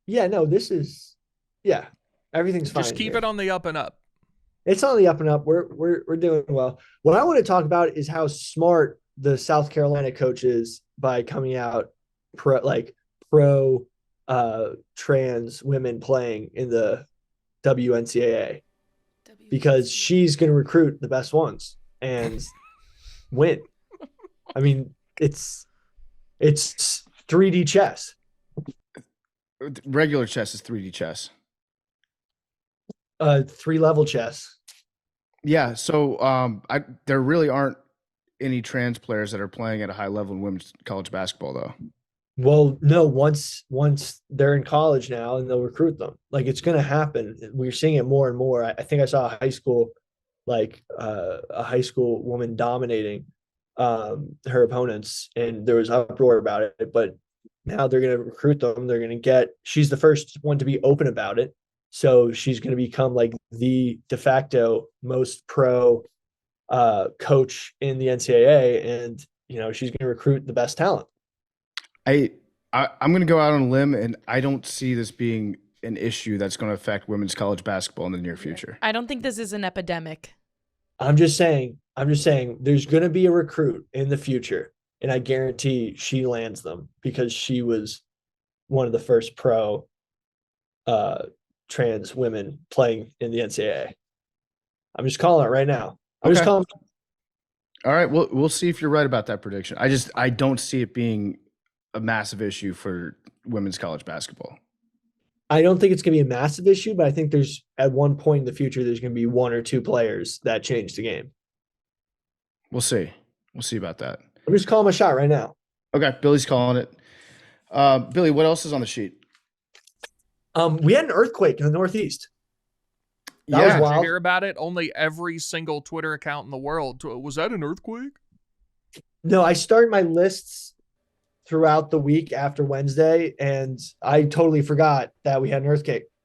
S3: Yeah. No. This is. Yeah. Everything's fine.
S1: Just keep
S3: here.
S1: it on the up and up.
S3: It's on the up and up. We're doing well. What I want to talk about is how smart the South Carolina coach is by coming out pro trans women playing in the WNCAA, because she's going to recruit the best ones and win. I mean, it's 3D chess.
S2: Regular chess is 3D chess.
S3: 3-level chess.
S2: Yeah, so there really aren't any trans players that are playing at a high level in women's college basketball, though.
S3: Well, no, once they're in college now and they'll recruit them. Like, it's going to happen. We're seeing it more and more. I think I saw a high school woman dominating her opponents, and there was uproar about it, but now they're going to recruit them. She's the first one to be open about it. So she's going to become like the de facto most pro coach in the NCAA, and she's going to recruit the best talent.
S2: I'm going to go out on a limb, and I don't see this being an issue that's going to affect women's college basketball in the near future.
S4: I don't think this is an epidemic.
S3: I'm just saying there's going to be a recruit in the future, and I guarantee she lands them because she was one of the first pro trans women playing in the NCAA. I'm just calling it right now. I'm just calling.
S2: All right, we'll see if you're right about that prediction. I don't see it being a massive issue for women's college basketball.
S3: I don't think it's going to be a massive issue, but I think there's at one point in the future there's going to be one or two players that change the game.
S2: We'll see. We'll see about that.
S3: I'm just calling my shot right now.
S2: Okay, Billy's calling it. Billy, what else is on the sheet?
S3: We had an earthquake in the Northeast. That was
S1: Did
S3: wild.
S1: you hear about it? Only every single Twitter account in the world. Was that an earthquake?
S3: No, I started my lists throughout the week after Wednesday, and I totally forgot that we had an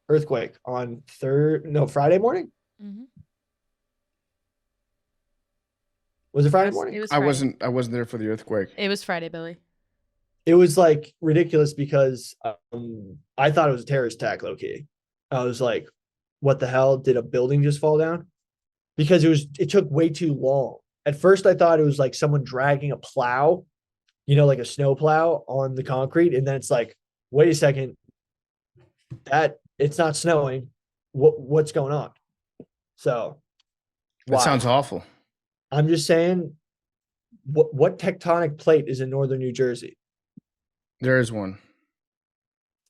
S3: earthquake on Friday morning.
S4: Mm-hmm.
S3: Was it Friday morning?
S4: It was
S2: I
S4: Friday.
S2: wasn't there for the earthquake.
S4: It was Friday, Billy.
S3: It was like ridiculous because I thought it was a terrorist attack, low key. I was like, what the hell? Did a building just fall down? Because it took way too long. At first I thought it was like someone dragging a plow, like a snow plow on the concrete. And then it's like, wait a second, that it's not snowing. What's going on? So
S2: That sounds awful.
S3: I'm just saying, what tectonic plate is in northern New Jersey?
S2: There is one.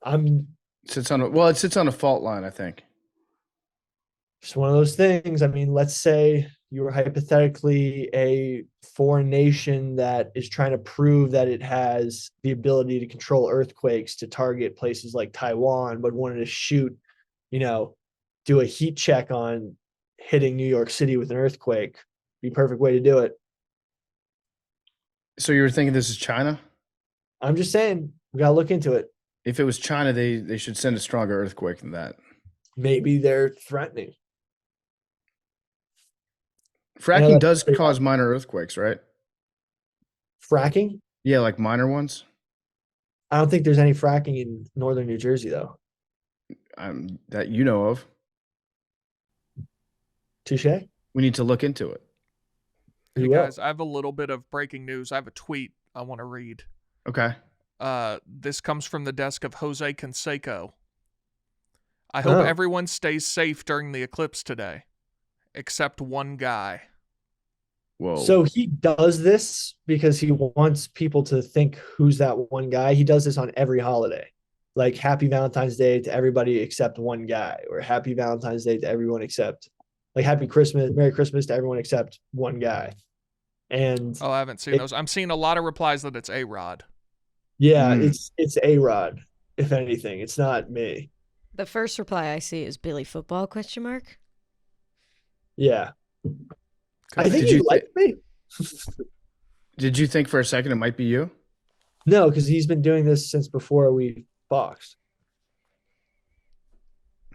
S3: It
S2: It sits on a fault line, I think.
S3: Just one of those things. I mean, let's say you were hypothetically a foreign nation that is trying to prove that it has the ability to control earthquakes to target places like Taiwan, but wanted to shoot, do a heat check on hitting New York City with an earthquake. Be a perfect way to do it.
S2: So you were thinking this is China?
S3: I'm just saying, we got to look into it.
S2: If it was China, they should send a stronger earthquake than that.
S3: Maybe they're threatening.
S2: Fracking does cause minor earthquakes, right?
S3: Fracking?
S2: Yeah, like minor ones.
S3: I don't think there's any fracking in northern New Jersey, though.
S2: That you know of.
S3: Touche.
S2: We need to look into it.
S1: Hey guys, I have a little bit of breaking news. I have a tweet I want to read.
S2: Okay.
S1: This comes from the desk of Jose Canseco. I hope
S3: Oh.
S1: everyone stays safe during the eclipse today, except one guy.
S2: Whoa.
S3: So he does this because he wants people to think who's that one guy. He does this on every holiday. Like Happy Valentine's Day to everybody except one guy, or Happy Valentine's Day to everyone except, like, Happy Christmas, Merry Christmas to everyone except one guy. And
S1: Oh, I haven't seen those. I'm seeing a lot of replies that it's A-Rod.
S3: yeah,
S2: Mm.
S3: it's A-Rod, if anything. It's not me.
S5: The first reply I see is Billy Football ?
S3: Yeah. I think
S2: Did
S3: he
S2: you
S3: liked me.
S2: Did you think for a second it might be you?
S3: No, because he's been doing this since before we boxed.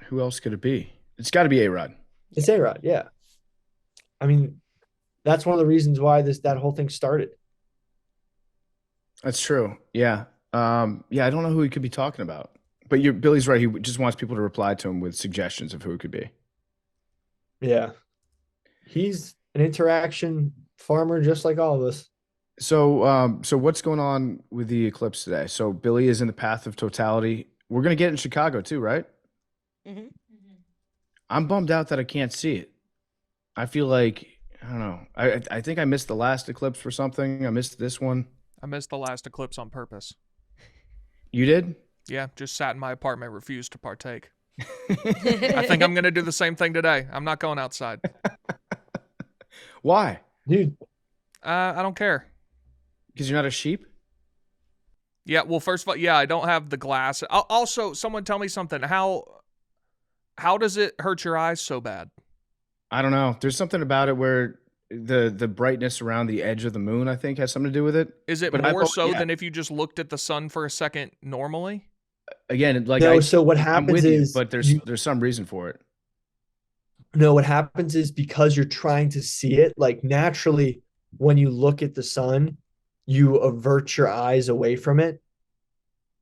S2: Who else could it be? It's got to be A-Rod.
S3: It's A-Rod, yeah. I mean, that's one of the reasons why that whole thing started.
S2: That's true. Yeah. Yeah, I don't know who he could be talking about. But Billy's right. He just wants people to reply to him with suggestions of who it could be.
S3: Yeah. He's an interaction farmer just like all of us.
S2: So, so what's going on with the eclipse today? So Billy is in the path of totality. We're gonna get it in Chicago too, right?
S5: Mm-hmm.
S2: I'm bummed out that I can't see it. I feel like I don't know. I think I missed the last eclipse for something. I missed this one.
S1: I missed the last eclipse on purpose.
S2: You did?
S1: Yeah, just sat in my apartment, refused to partake. I think I'm going to do the same thing today. I'm not going outside.
S2: Why?
S3: Dude,
S1: I don't care.
S2: Because you're not a sheep?
S1: Yeah, well, first of all, yeah, I don't have the glass. Also, someone tell me something. How does it hurt your eyes so bad?
S2: I don't know. There's something about it where the brightness around the edge of the moon, I think, has something to do with it.
S1: Is it
S2: But
S1: more
S2: I've-
S1: so
S2: yeah.
S1: than if you just looked at the sun for a second normally?
S2: Again, like
S3: no, so what
S2: I'm
S3: happens
S2: with you,
S3: is
S2: but there's some reason for it.
S3: no, what happens is because you're trying to see it, like naturally when you look at the sun, you avert your eyes away from it,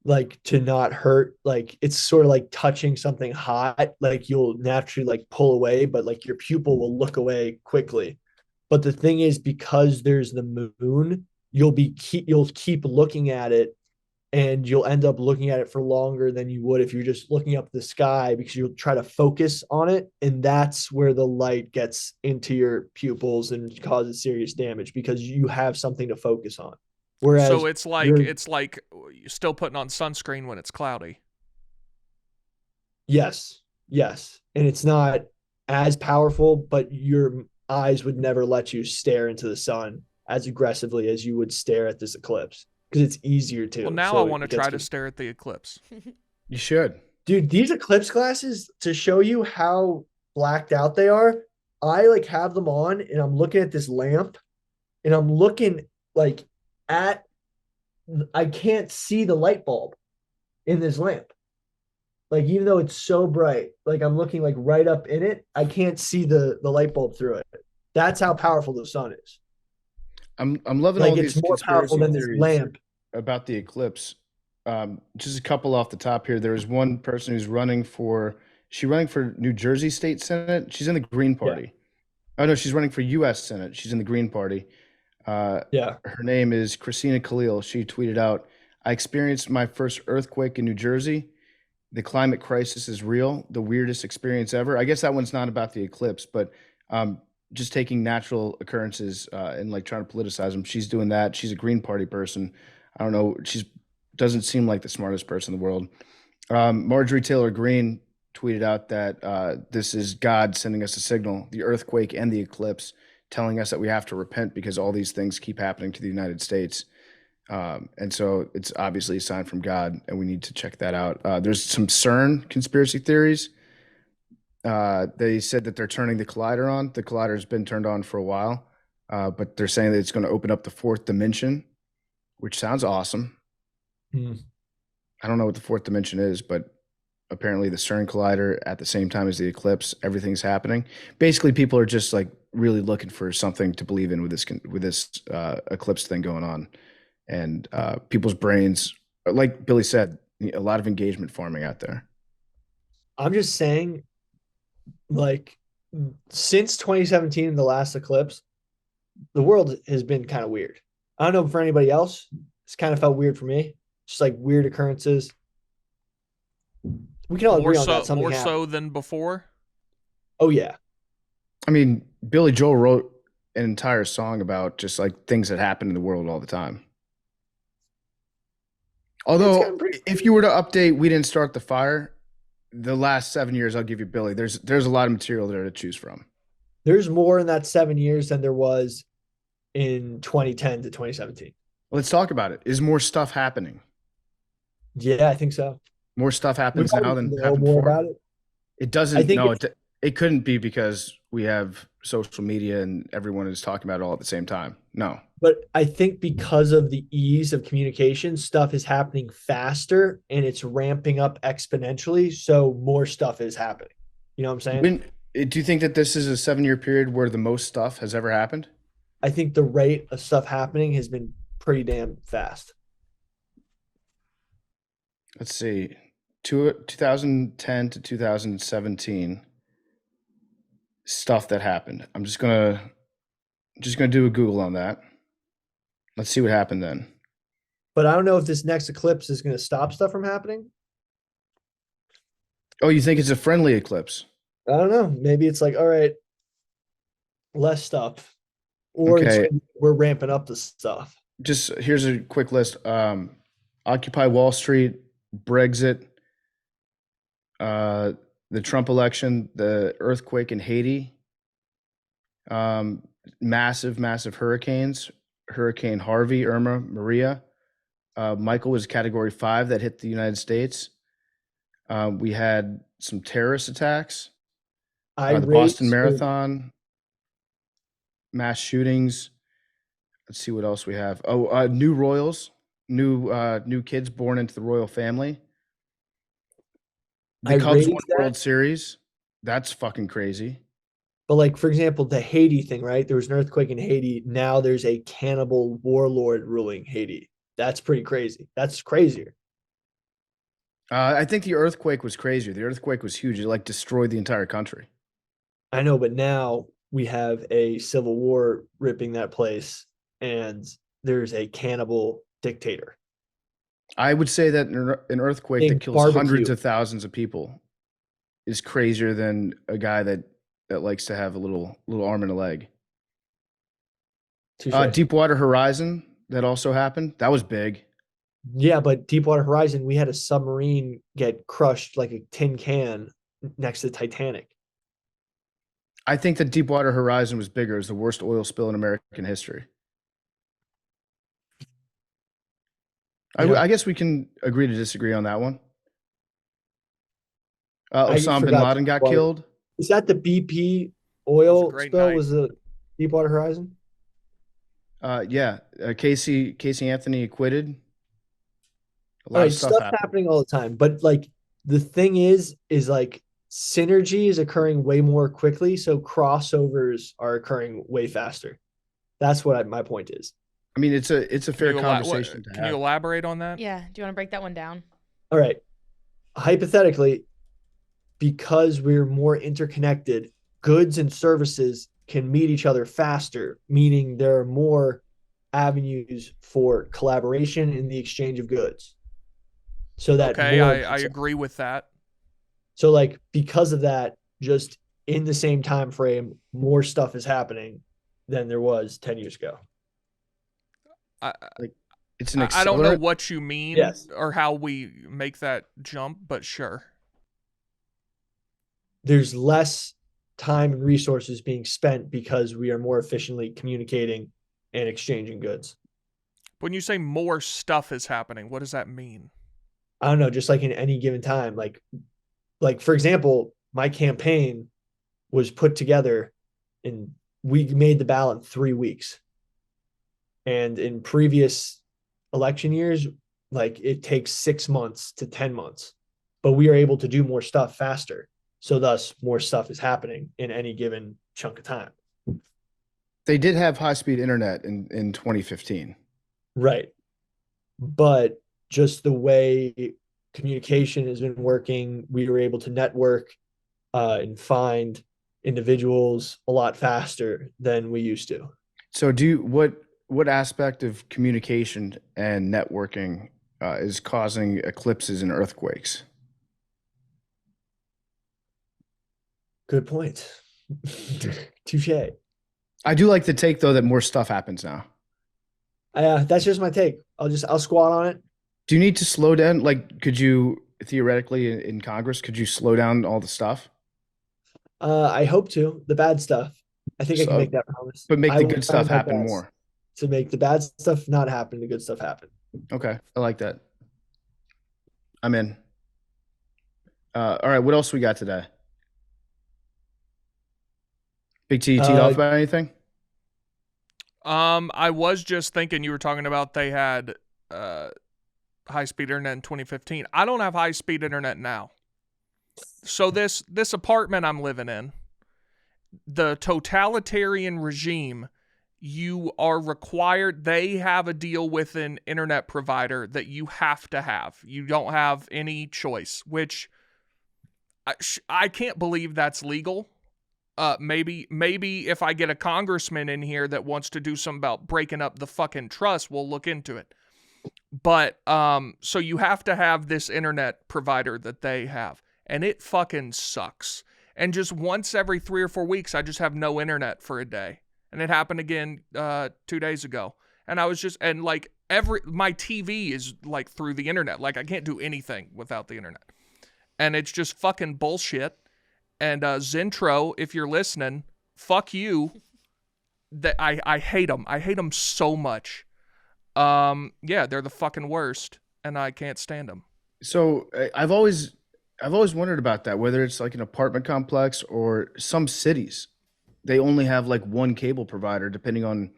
S3: like to not hurt. Like it's sort of like touching something hot, like you'll naturally like pull away, but like your pupil will look away quickly. But the thing is, because there's the moon, you'll keep looking at it, and you'll end up looking at it for longer than you would if you're just looking up the sky, because you'll try to focus on it, and that's where the light gets into your pupils and causes serious damage because you have something to focus on. Whereas
S1: So it's like
S3: you're
S1: you're still putting on sunscreen when it's cloudy.
S3: yes, and it's not as powerful, but your eyes would never let you stare into the sun as aggressively as you would stare at this eclipse because it's easier to.
S1: Well, now
S3: So
S1: I want to
S3: it gets
S1: try to stare at the eclipse.
S2: You should.
S3: Dude, these eclipse glasses, to show you how blacked out they are, I like have them on and I'm looking at this lamp and I'm looking like I can't see the light bulb in this lamp. Like even though it's so bright, like I'm looking like right up in it, I can't see the light bulb through it. That's how powerful the sun is.
S2: I'm loving
S3: Like
S2: all
S3: it's
S2: these
S3: more powerful than this
S2: theories
S3: lamp.
S2: about the eclipse. Just a couple off the top here. There is one person who's running for New Jersey State Senate. She's in the Green Party. Oh no, she's running for U.S. Senate. She's in the Green Party.
S3: Yeah.
S2: Her name is Christina Khalil. She tweeted out, "I experienced my first earthquake in New Jersey. The climate crisis is real. The weirdest experience ever." I guess that one's not about the eclipse, but just taking natural occurrences and like trying to politicize them. She's doing that. She's a Green Party person. I don't know. Doesn't seem like the smartest person in the world. Marjorie Taylor Greene tweeted out that this is God sending us a signal, the earthquake and the eclipse, telling us that we have to repent because all these things keep happening to the United States. And so it's obviously a sign from God, and we need to check that out. There's some CERN conspiracy theories. They said that they're turning the collider on. The collider's been turned on for a while, but they're saying that it's going to open up the fourth dimension, which sounds awesome. I don't know what the fourth dimension is, but apparently the CERN collider at the same time as the eclipse, everything's happening. Basically, people are just like really looking for something to believe in with this eclipse thing going on, and people's brains, like Billy said, a lot of engagement farming out there.
S3: I'm just saying, like, since 2017, the last eclipse, the world has been kind of weird. I don't know for anybody else. It's kind of felt weird for me. Just like weird occurrences. We can all
S1: More
S3: agree on
S1: so,
S3: that. Something
S1: more
S3: happened.
S1: so than before.
S3: Oh yeah.
S2: I mean, Billy Joel wrote an entire song about just like things that happen in the world all the time.
S3: It's
S2: Although,
S3: gotten pretty.
S2: if you were to update "We Didn't Start the Fire," the last 7 years, I'll give you Billy. There's a lot of material there to choose from.
S3: There's more in that 7 years than there was in 2010 to 2017.
S2: Let's talk about it. Is more stuff happening?
S3: Yeah, I think so.
S2: More stuff
S3: We
S2: happens now
S3: probably
S2: than
S3: know
S2: happened
S3: more
S2: before?
S3: about it.
S2: It
S3: I
S2: doesn't.
S3: think
S2: No,
S3: it's,
S2: it couldn't be because we have social media and everyone is talking about it all at the same time. No.
S3: but I think because of the ease of communication, stuff is happening faster and it's ramping up exponentially. So more stuff is happening. You know what I'm saying?
S2: When do you think that this is a 7 year period where the most stuff has ever happened?
S3: I think the rate of stuff happening has been pretty damn fast.
S2: Let's see. 2010 to 2017 stuff that happened. I'm just gonna do a Google on that. Let's see what happened then.
S3: But I don't know if this next eclipse is going to stop stuff from happening.
S2: Oh, you think it's a friendly eclipse?
S3: I don't know. Maybe it's like, all right, less stuff, or
S2: Okay.
S3: we're ramping up the stuff.
S2: Just here's a quick list. Occupy Wall Street, Brexit, the Trump election, the earthquake in Haiti, massive hurricanes, Hurricane Harvey, Irma, Maria. Michael was Category 5 that hit the United States. We had some terrorist attacks, the Boston Marathon, mass shootings. Let's see what else we have. Oh, new royals, new kids born into the royal family. The Cubs won World Series. That's fucking crazy.
S3: But like, for example, the Haiti thing, right? There was an earthquake in Haiti. Now there's a cannibal warlord ruling Haiti. That's pretty crazy. That's crazier.
S2: I think the earthquake was crazier. The earthquake was huge. It like destroyed the entire country.
S3: I know, but now we have a civil war ripping that place, and there's a cannibal dictator.
S2: I would say that an earthquake that kills hundreds of thousands of people is crazier than a guy that likes to have a little arm and a leg. Deepwater Horizon, that also happened. That was big.
S3: Yeah, but Deepwater Horizon, we had a submarine get crushed like a tin can next to the Titanic.
S2: I think that Deepwater Horizon was bigger. It was the worst oil spill in American history. I guess we can agree to disagree on that one. Osama bin Laden got killed.
S3: Is that the BP oil spill? Was the Deepwater Horizon?
S2: Yeah. Casey Anthony acquitted.
S3: A lot of stuff happening all the time. But like the thing is like synergy is occurring way more quickly. So crossovers are occurring way faster. That's what my point is.
S2: I mean, it's a fair conversation to have.
S1: Can you elaborate on that?
S4: Yeah. Do you want to break that one down?
S3: All right. Hypothetically, because we're more interconnected, goods and services can meet each other faster, meaning there are more avenues for collaboration in the exchange of goods. So that
S1: I agree with that.
S3: So like because of that, just in the same time frame, more stuff is happening than there was 10 years ago.
S2: It's an accelerant.
S1: I don't know what you mean or how we make that jump, but sure.
S3: There's less time and resources being spent because we are more efficiently communicating and exchanging goods.
S1: When you say more stuff is happening, what does that mean?
S3: I don't know, just like in any given time. Like for example, my campaign was put together and we made the ballot in 3 weeks. And in previous election years, like it takes 6 months to 10 months, but we are able to do more stuff faster. So thus more stuff is happening in any given chunk of time.
S2: They did have high-speed internet in 2015.
S3: Right. But just the way communication has been working, we were able to network and find individuals a lot faster than we used to.
S2: So what aspect of communication and networking is causing eclipses and earthquakes?
S3: Good point. Touche.
S2: I do like the take though that more stuff happens now.
S3: That's just my take. I'll squat on it.
S2: Do you need to slow down? Like, could you theoretically in Congress, could you slow down all the stuff?
S3: I hope to. The bad stuff. I think I can
S2: So,
S3: make that promise.
S2: but make
S3: I
S2: the
S3: will
S2: good
S3: try
S2: stuff
S3: my
S2: happen
S3: best
S2: more.
S3: to make the bad stuff not happen, the good stuff happen.
S2: Okay, I like that. I'm in. All right, what else we got today? Big T, you teed off about anything?
S1: I was just thinking you were talking about they had high-speed internet in 2015. I don't have high-speed internet now. So this apartment I'm living in, the totalitarian regime, you are required, they have a deal with an internet provider that you have to have. You don't have any choice, which I can't believe that's legal. Maybe if I get a congressman in here that wants to do something about breaking up the fucking trust, we'll look into it. But so you have to have this internet provider that they have, and it fucking sucks. And just once every 3 or 4 weeks, I just have no internet for a day, and it happened again 2 days ago. And I was just like my TV is like through the internet, like I can't do anything without the internet, and it's just fucking bullshit. And Zentro, if you're listening, fuck you. That I hate them. I hate them so much. Yeah, they're the fucking worst, and I can't stand them.
S2: So I've always wondered about that, whether it's like an apartment complex or some cities, they only have like one cable provider depending on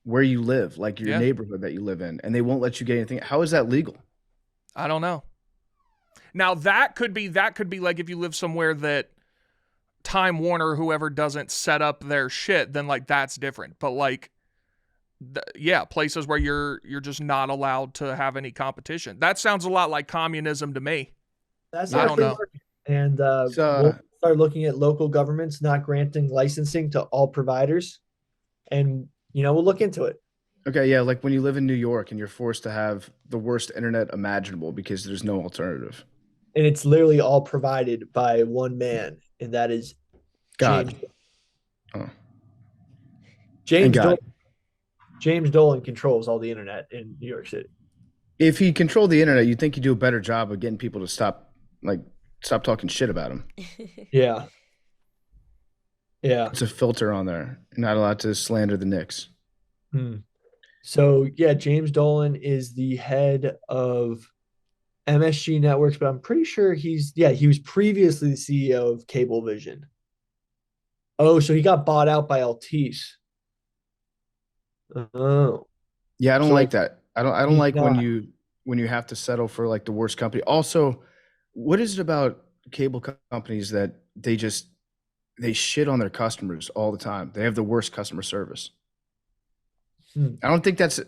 S2: where you live, like your neighborhood that you live in, and they won't let you get anything. How is that legal?
S1: I don't know. Now that could be like if you live somewhere that Time Warner, whoever doesn't set up their shit, then like that's different. But like, places where you're just not allowed to have any competition. That sounds a lot like communism to me.
S3: That's
S1: I don't know.
S3: And we'll start looking at local governments not granting licensing to all providers, and we'll look into it.
S2: Okay, yeah, like when you live in New York and you're forced to have the worst internet imaginable because there's no alternative.
S3: And it's literally all provided by one man, and that is
S2: God.
S3: James Dolan controls all the internet in New York City.
S2: If he controlled the internet, you'd think he'd do a better job of getting people to stop talking shit about him.
S3: Yeah.
S2: It's a filter on there. You're not allowed to slander the Knicks.
S3: So yeah, James Dolan is the head of MSG Networks, but I'm pretty sure he was previously the CEO of Cablevision. Oh, so he got bought out by Altice. Oh.
S2: Yeah, I don't like that. I don't like when you have to settle for like the worst company. Also, what is it about cable companies that they shit on their customers all the time? They have the worst customer service. I don't think that's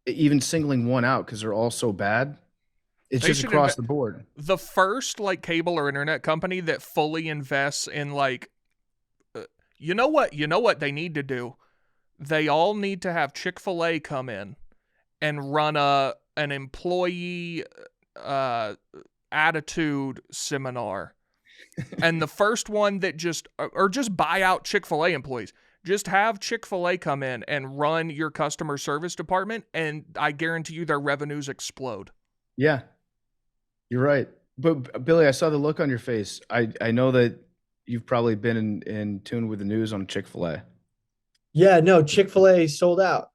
S2: even singling one out because they're all so bad. It's just across the board.
S1: The first like cable or internet company that fully invests in like, you know what they need to do? They all need to have Chick-fil-A come in and run an employee attitude seminar. And the first one that just buy out Chick-fil-A employees. Just have Chick-fil-A come in and run your customer service department, and I guarantee you their revenues explode.
S2: Yeah, you're right. But Billy, I saw the look on your face. I know that you've probably been in tune with the news on Chick-fil-A.
S3: Yeah, no, Chick-fil-A sold out.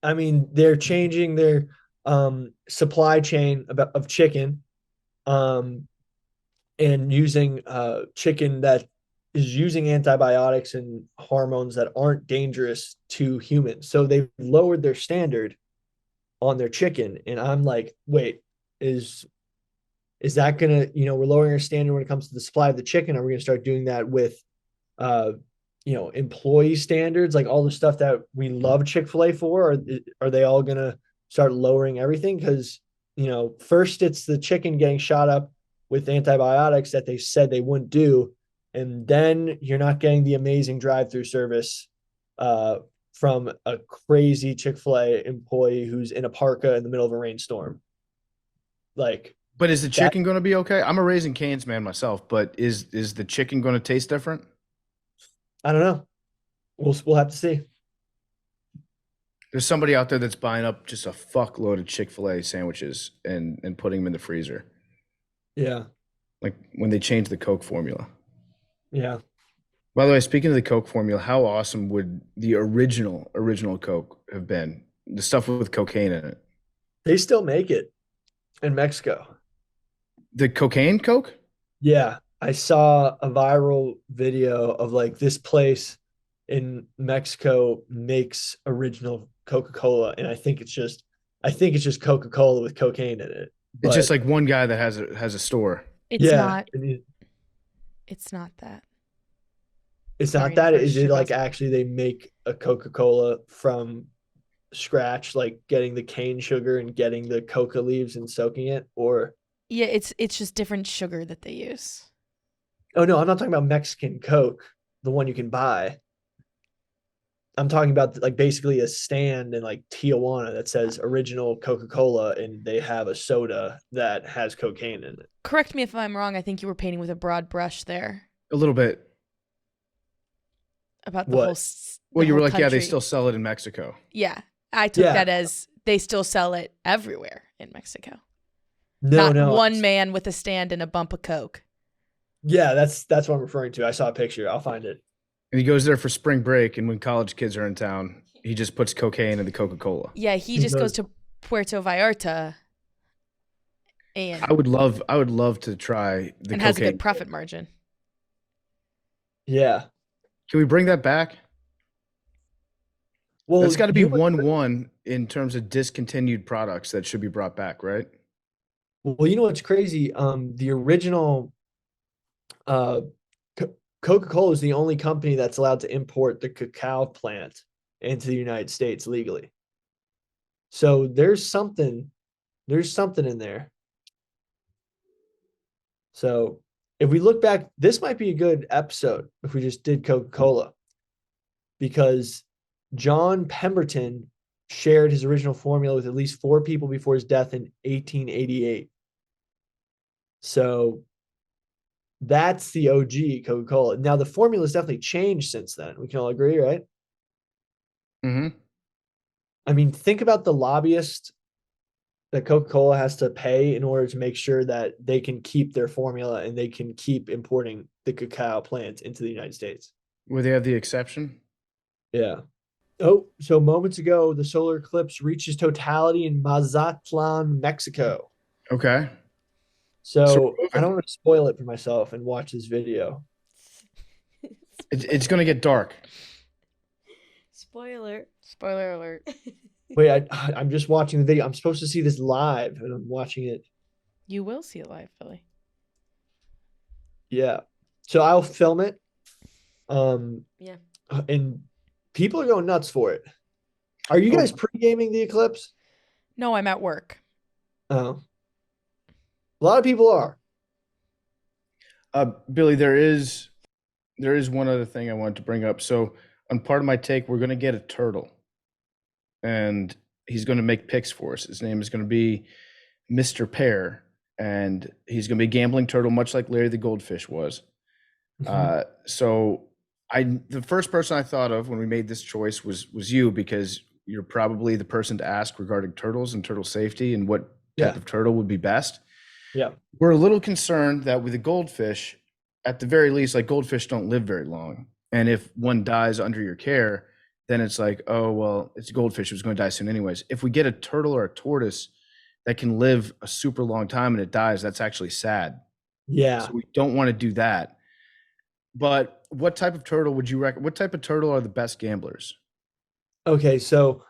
S3: I mean, they're changing their supply chain of chicken, and using chicken that is using antibiotics and hormones that aren't dangerous to humans. So they've lowered their standard on their chicken. And I'm like, wait, is that gonna, we're lowering our standard when it comes to the supply of the chicken? Are we gonna start doing that with employee standards, like all the stuff that we love Chick-fil-A for? Or are they all gonna start lowering everything? Because first it's the chicken getting shot up with antibiotics that they said they wouldn't do, and then you're not getting the amazing drive-through service from a crazy Chick-fil-A employee who's in a parka in the middle of a rainstorm. Like,
S2: But is the chicken going to be okay? I'm a Raising Cane's man myself, but is the chicken going to taste different?
S3: I don't know. We'll have to see.
S2: There's somebody out there that's buying up just a fuckload of Chick-fil-A sandwiches and putting them in the freezer.
S3: Yeah.
S2: Like when they change the Coke formula.
S3: Yeah.
S2: By the way, speaking of the Coke formula, how awesome would the original Coke have been? The stuff with cocaine in it.
S3: They still make it in Mexico.
S2: The cocaine Coke?
S3: Yeah. I saw a viral video of like this place in Mexico makes original Coca-Cola, and I think it's just Coca-Cola with cocaine in it.
S2: It's just
S3: But
S2: like one guy that has a store.
S4: It's
S3: yeah,
S4: not.
S3: I mean,
S4: It's not that.
S3: it's
S4: Sorry,
S3: not that.
S4: first
S3: Is it
S4: shit
S3: like
S4: goes-
S3: actually they make a Coca-Cola from scratch, like getting the cane sugar and getting the coca leaves and soaking it? Or
S4: Yeah, it's just different sugar that they use.
S3: oh no, I'm not talking about Mexican Coke, the one you can buy. I'm talking about like basically a stand in like Tijuana that says original Coca-Cola, and they have a soda that has cocaine in it.
S4: Correct me if I'm wrong. I think you were painting with a broad brush there
S2: A little bit.
S4: about the
S3: What?
S4: whole.
S2: Well,
S4: the
S2: you were
S4: whole
S2: like, yeah, they
S4: country.
S2: still sell it in Mexico.
S4: Yeah, I took
S3: Yeah.
S4: that as they still sell it everywhere in Mexico.
S3: No,
S4: Not
S3: no.
S4: one man with a stand and a bump of Coke.
S3: Yeah, that's what I'm referring to. I saw a picture. I'll find it.
S2: And he goes there for spring break, and when college kids are in town, he just puts cocaine in the Coca-Cola.
S4: Yeah, he
S3: He
S4: just goes
S3: does.
S4: to Puerto Vallarta and
S2: I would love to try the
S4: has a
S2: cocaine.
S4: good profit margin.
S3: Yeah.
S2: Can we bring that back?
S3: Well,
S2: That's got to be
S3: you know what-
S2: 1-1 in terms of discontinued products that should be brought back, right?
S3: Well, you know what's crazy? The original uh Coca-Cola is the only company that's allowed to import the cacao plant into the United States legally. So there's something in there. So if we look back, this might be a good episode if we just did Coca-Cola, because John Pemberton shared his original formula with at least 4 people before his death in 1888. So that's the OG Coca-Cola. Now the formula has definitely changed since then. We can all agree, right?
S2: Mm-hmm.
S3: I mean, think about the lobbyist that Coca-Cola has to pay in order to make sure that they can keep their formula and they can keep importing the cacao plant into the United States.
S2: Where they have the exception.
S3: Yeah. Oh, so moments ago, the solar eclipse reaches totality in Mazatlan, Mexico.
S2: Okay.
S3: So
S2: So we're
S3: I
S2: moving.
S3: don't want to spoil it for myself and watch this video.
S2: It's going to get dark.
S5: Spoiler.
S4: Spoiler alert.
S3: Wait, I'm just watching the video. I'm supposed to see this live, and I'm watching it.
S4: You will see it live, Billy.
S3: Yeah. So I'll film it.
S5: Yeah.
S3: And people are going nuts for it. Are you guys pre-gaming the eclipse?
S4: No, I'm at work.
S3: Oh. A lot of people are.
S2: Billy, there is one other thing I wanted to bring up. So on part of my take, we're going to get a turtle, and he's going to make picks for us. His name is going to be Mr. Pear, and he's going to be a gambling turtle, much like Larry the Goldfish was. So the first person I thought of when we made this choice was you, because you're probably the person to ask regarding turtles and turtle safety and what type of turtle would be best.
S3: Yeah.
S2: We're a little concerned that with the goldfish, at the very least, like goldfish don't live very long. And if one dies under your care, then it's like, oh, well, it's a goldfish. It was going to die soon anyways. If we get a turtle or a tortoise that can live a super long time and it dies, that's actually sad.
S3: Yeah.
S2: So we don't want to do that. But what type of turtle would you recommend? What type of turtle are the best gamblers?
S3: Okay, so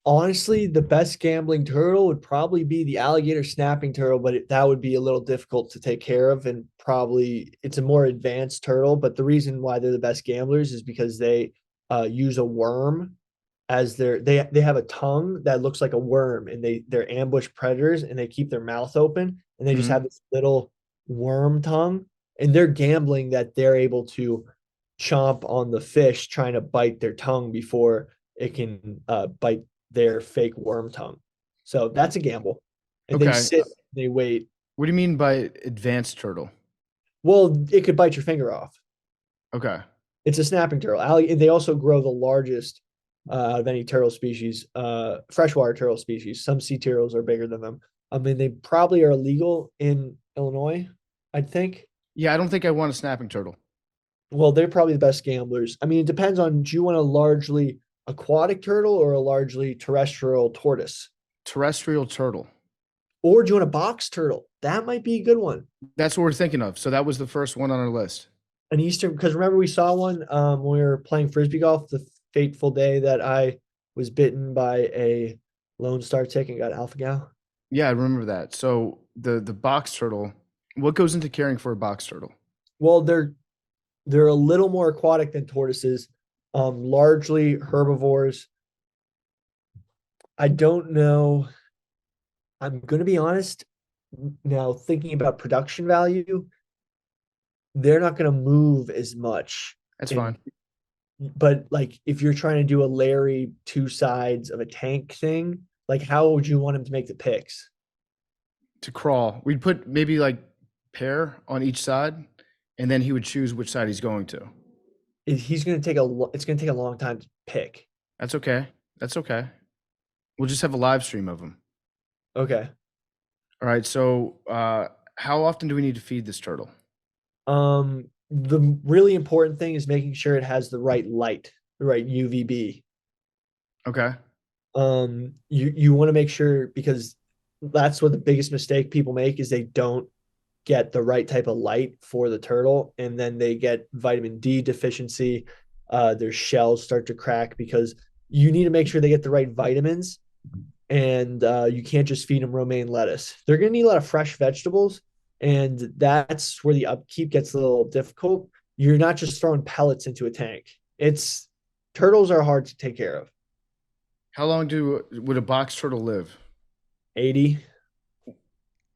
S3: honestly, the best gambling turtle would probably be the alligator snapping turtle, but that would be a little difficult to take care of, and probably it's a more advanced turtle. But the reason why they're the best gamblers is because they use a worm as they have a tongue that looks like a worm, and they're ambush predators, and they keep their mouth open, and they just
S2: Mhm.
S3: have this little worm tongue, and they're gambling that they're able to chomp on the fish trying to bite their tongue before it can bite their fake worm tongue. So that's a gamble. And they
S2: Okay.
S3: sit, they wait
S2: What do you mean by advanced turtle?
S3: Well, it could bite your finger off.
S2: Okay.
S3: It's a snapping turtle. They also grow the largest out of any turtle species, freshwater turtle species. Some sea turtles are bigger than them. I mean, they probably are illegal in Illinois, I think.
S2: Yeah, I don't think I want a snapping turtle.
S3: Well, they're probably the best gamblers. I mean, it depends on, do you want a largely aquatic turtle or a largely terrestrial tortoise?
S2: Terrestrial turtle.
S3: Or do you want a box turtle? That might be a good one.
S2: That's what we're thinking of. So that was the first one on our list.
S3: An Eastern, because remember we saw one when we were playing frisbee golf, the fateful day that I was bitten by a Lone Star tick and got alpha gal.
S2: Yeah, I remember that. So the box turtle, what goes into caring for a box turtle?
S3: Well, they're a little more aquatic than tortoises, largely herbivores. I don't know. I'm going to be honest. Now, thinking about production value, they're not going to move as much.
S2: That's fine.
S3: But like, if you're trying to do a Larry two sides of a tank thing, like how would you want him to make the picks?
S2: To crawl, we'd put maybe like pair on each side, and then he would choose which side he's going to.
S3: It's going to take a long time to pick.
S2: That's okay. That's okay. We'll just have a live stream of him.
S3: Okay.
S2: All right. So, how often do we need to feed this turtle?
S3: The really important thing is making sure it has the right light, the right UVB.
S2: Okay.
S3: You want to make sure, because that's what the biggest mistake people make is they don't get the right type of light for the turtle, and then they get vitamin D deficiency. Their shells start to crack because you need to make sure they get the right vitamins, and you can't just feed them romaine lettuce. They're going to need a lot of fresh vegetables, and that's where the upkeep gets a little difficult. You're not just throwing pellets into a tank. Turtles are hard to take care of.
S2: How long would a box turtle live?
S3: 80.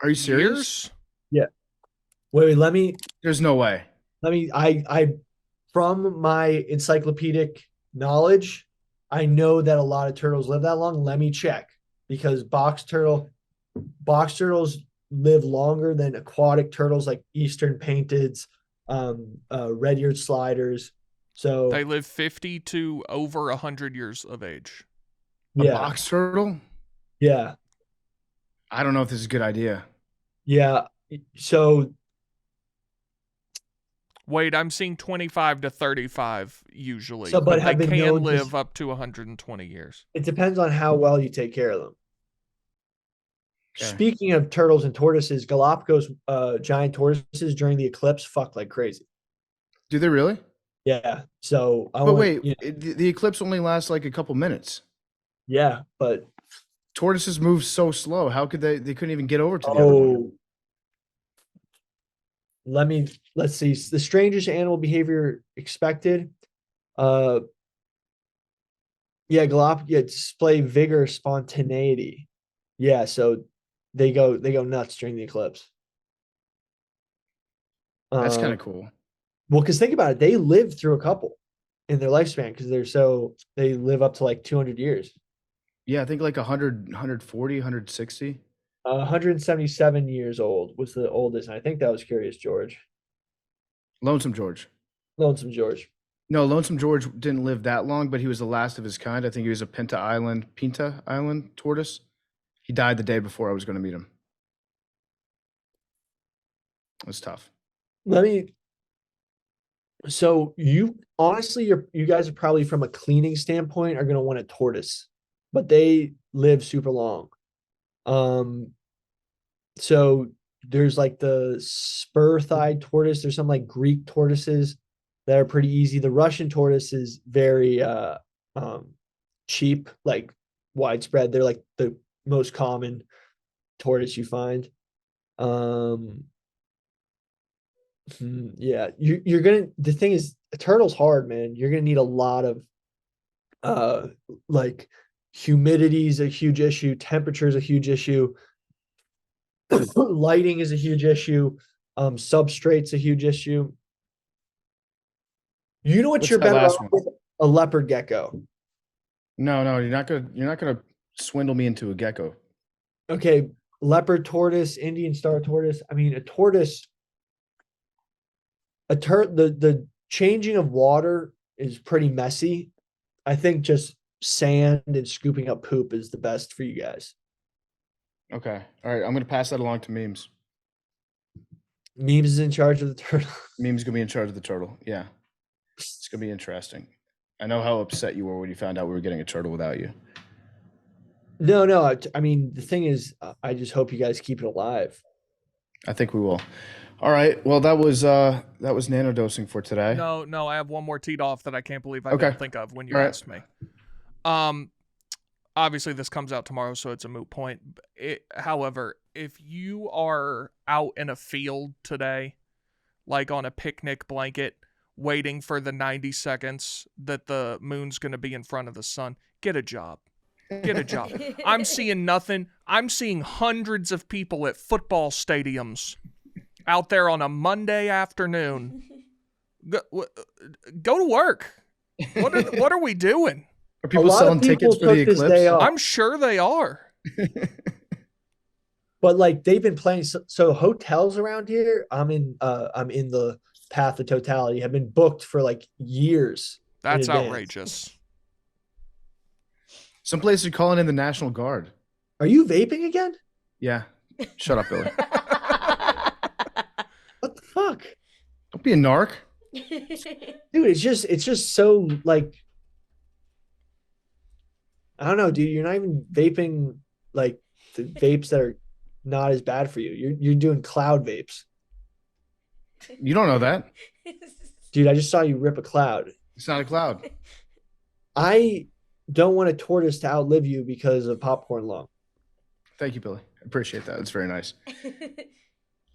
S2: Are you serious?
S3: Yeah. Wait, let me.
S2: There's no way.
S3: I from my encyclopedic knowledge, I know that a lot of turtles live that long. Let me check, because box turtles live longer than aquatic turtles like eastern painteds, red-eared sliders. So
S1: they live 50 to over 100 years of age.
S2: A box turtle?
S3: Yeah.
S2: I don't know if this is a good idea.
S3: Yeah. So
S1: wait, I'm seeing 25 to 35 usually.
S3: So, but
S1: they can live up to 120 years.
S3: It depends on how well you take care of them.
S2: Okay.
S3: Speaking of turtles and tortoises, Galapagos giant tortoises during the eclipse fuck like crazy.
S2: Do they really?
S3: Yeah. So,
S2: the eclipse only lasts like a couple minutes.
S3: Yeah, but
S2: tortoises move so slow. How could they couldn't even get over to the other one?
S3: Let's see. The strangest animal behavior expected. Galapagos display vigor, spontaneity. Yeah, so they go nuts during the eclipse.
S2: That's kind of cool.
S3: Well, because think about it, they live through a couple in their lifespan because they live up to like 200 years.
S2: Yeah, I think like 100, 140, 160.
S3: 177 years old was the oldest, and I think that was Curious George.
S2: Lonesome George.
S3: Lonesome George.
S2: No, Lonesome George didn't live that long, but he was the last of his kind. I think he was a Pinta Island tortoise. He died the day before I was going to meet him. It was tough.
S3: So you honestly, you guys are probably, from a cleaning standpoint, are going to want a tortoise, but they live super long. So there's like the spur-thighed tortoise. There's some like Greek tortoises that are pretty easy. The Russian tortoise is very cheap, like widespread. They're like the most common tortoise you find. Yeah, the thing is, a turtle's hard, man. You're gonna need a lot of like humidity is a huge issue, temperature is a huge issue, lighting is a huge issue, substrate's a huge issue. You know what you're better off with? A leopard gecko.
S2: No, you're not gonna swindle me into a gecko.
S3: Okay, leopard tortoise, Indian star tortoise. I mean, a tortoise, the changing of water is pretty messy. I think just sand and scooping up poop is the best for you guys.
S2: Okay. All right. I'm going to pass that along to Memes.
S3: Memes is in charge of the turtle.
S2: Memes going to be in charge of the turtle. Yeah. It's going to be interesting. I know how upset you were when you found out we were getting a turtle without you.
S3: No. I mean, the thing is, I just hope you guys keep it alive.
S2: I think we will. All right. Well, that was nanodosing for today.
S1: No, I have one more teed off that I can't believe I
S2: Okay.
S1: didn't think of when you
S2: All right.
S1: asked me. Obviously this comes out tomorrow, so it's a moot point. However, if you are out in a field today, like on a picnic blanket, waiting for the 90 seconds that the moon's going to be in front of the sun, get a job. Get a job. I'm seeing nothing. I'm seeing hundreds of people at football stadiums out there on a Monday afternoon. Go to work. What are we doing?
S2: Are people
S3: lot of
S2: selling tickets
S3: people
S2: for the
S3: took this
S2: Eclipse?
S3: day off.
S1: I'm sure they are.
S3: But like they've been playing so hotels around here, I'm in the path of totality, have been booked for like years.
S1: That's
S3: in advance.
S1: outrageous.
S2: Some places are calling in the National Guard.
S3: Are you vaping again?
S2: Yeah. Shut up, Billy.
S3: What the fuck?
S2: Don't be a narc.
S3: Dude, it's just so like I don't know, dude. You're not even vaping like the vapes that are not as bad for you. You're doing cloud vapes.
S2: You don't know that.
S3: Dude, I just saw you rip a cloud.
S2: It's not a cloud.
S3: I don't want a tortoise to outlive you because of popcorn lung.
S2: Thank you, Billy. I appreciate that. It's very nice.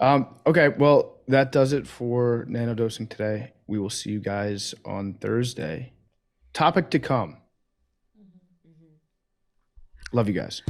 S2: Okay, well, that does it for nanodosing today. We will see you guys on Thursday. Topic to come. Love you guys.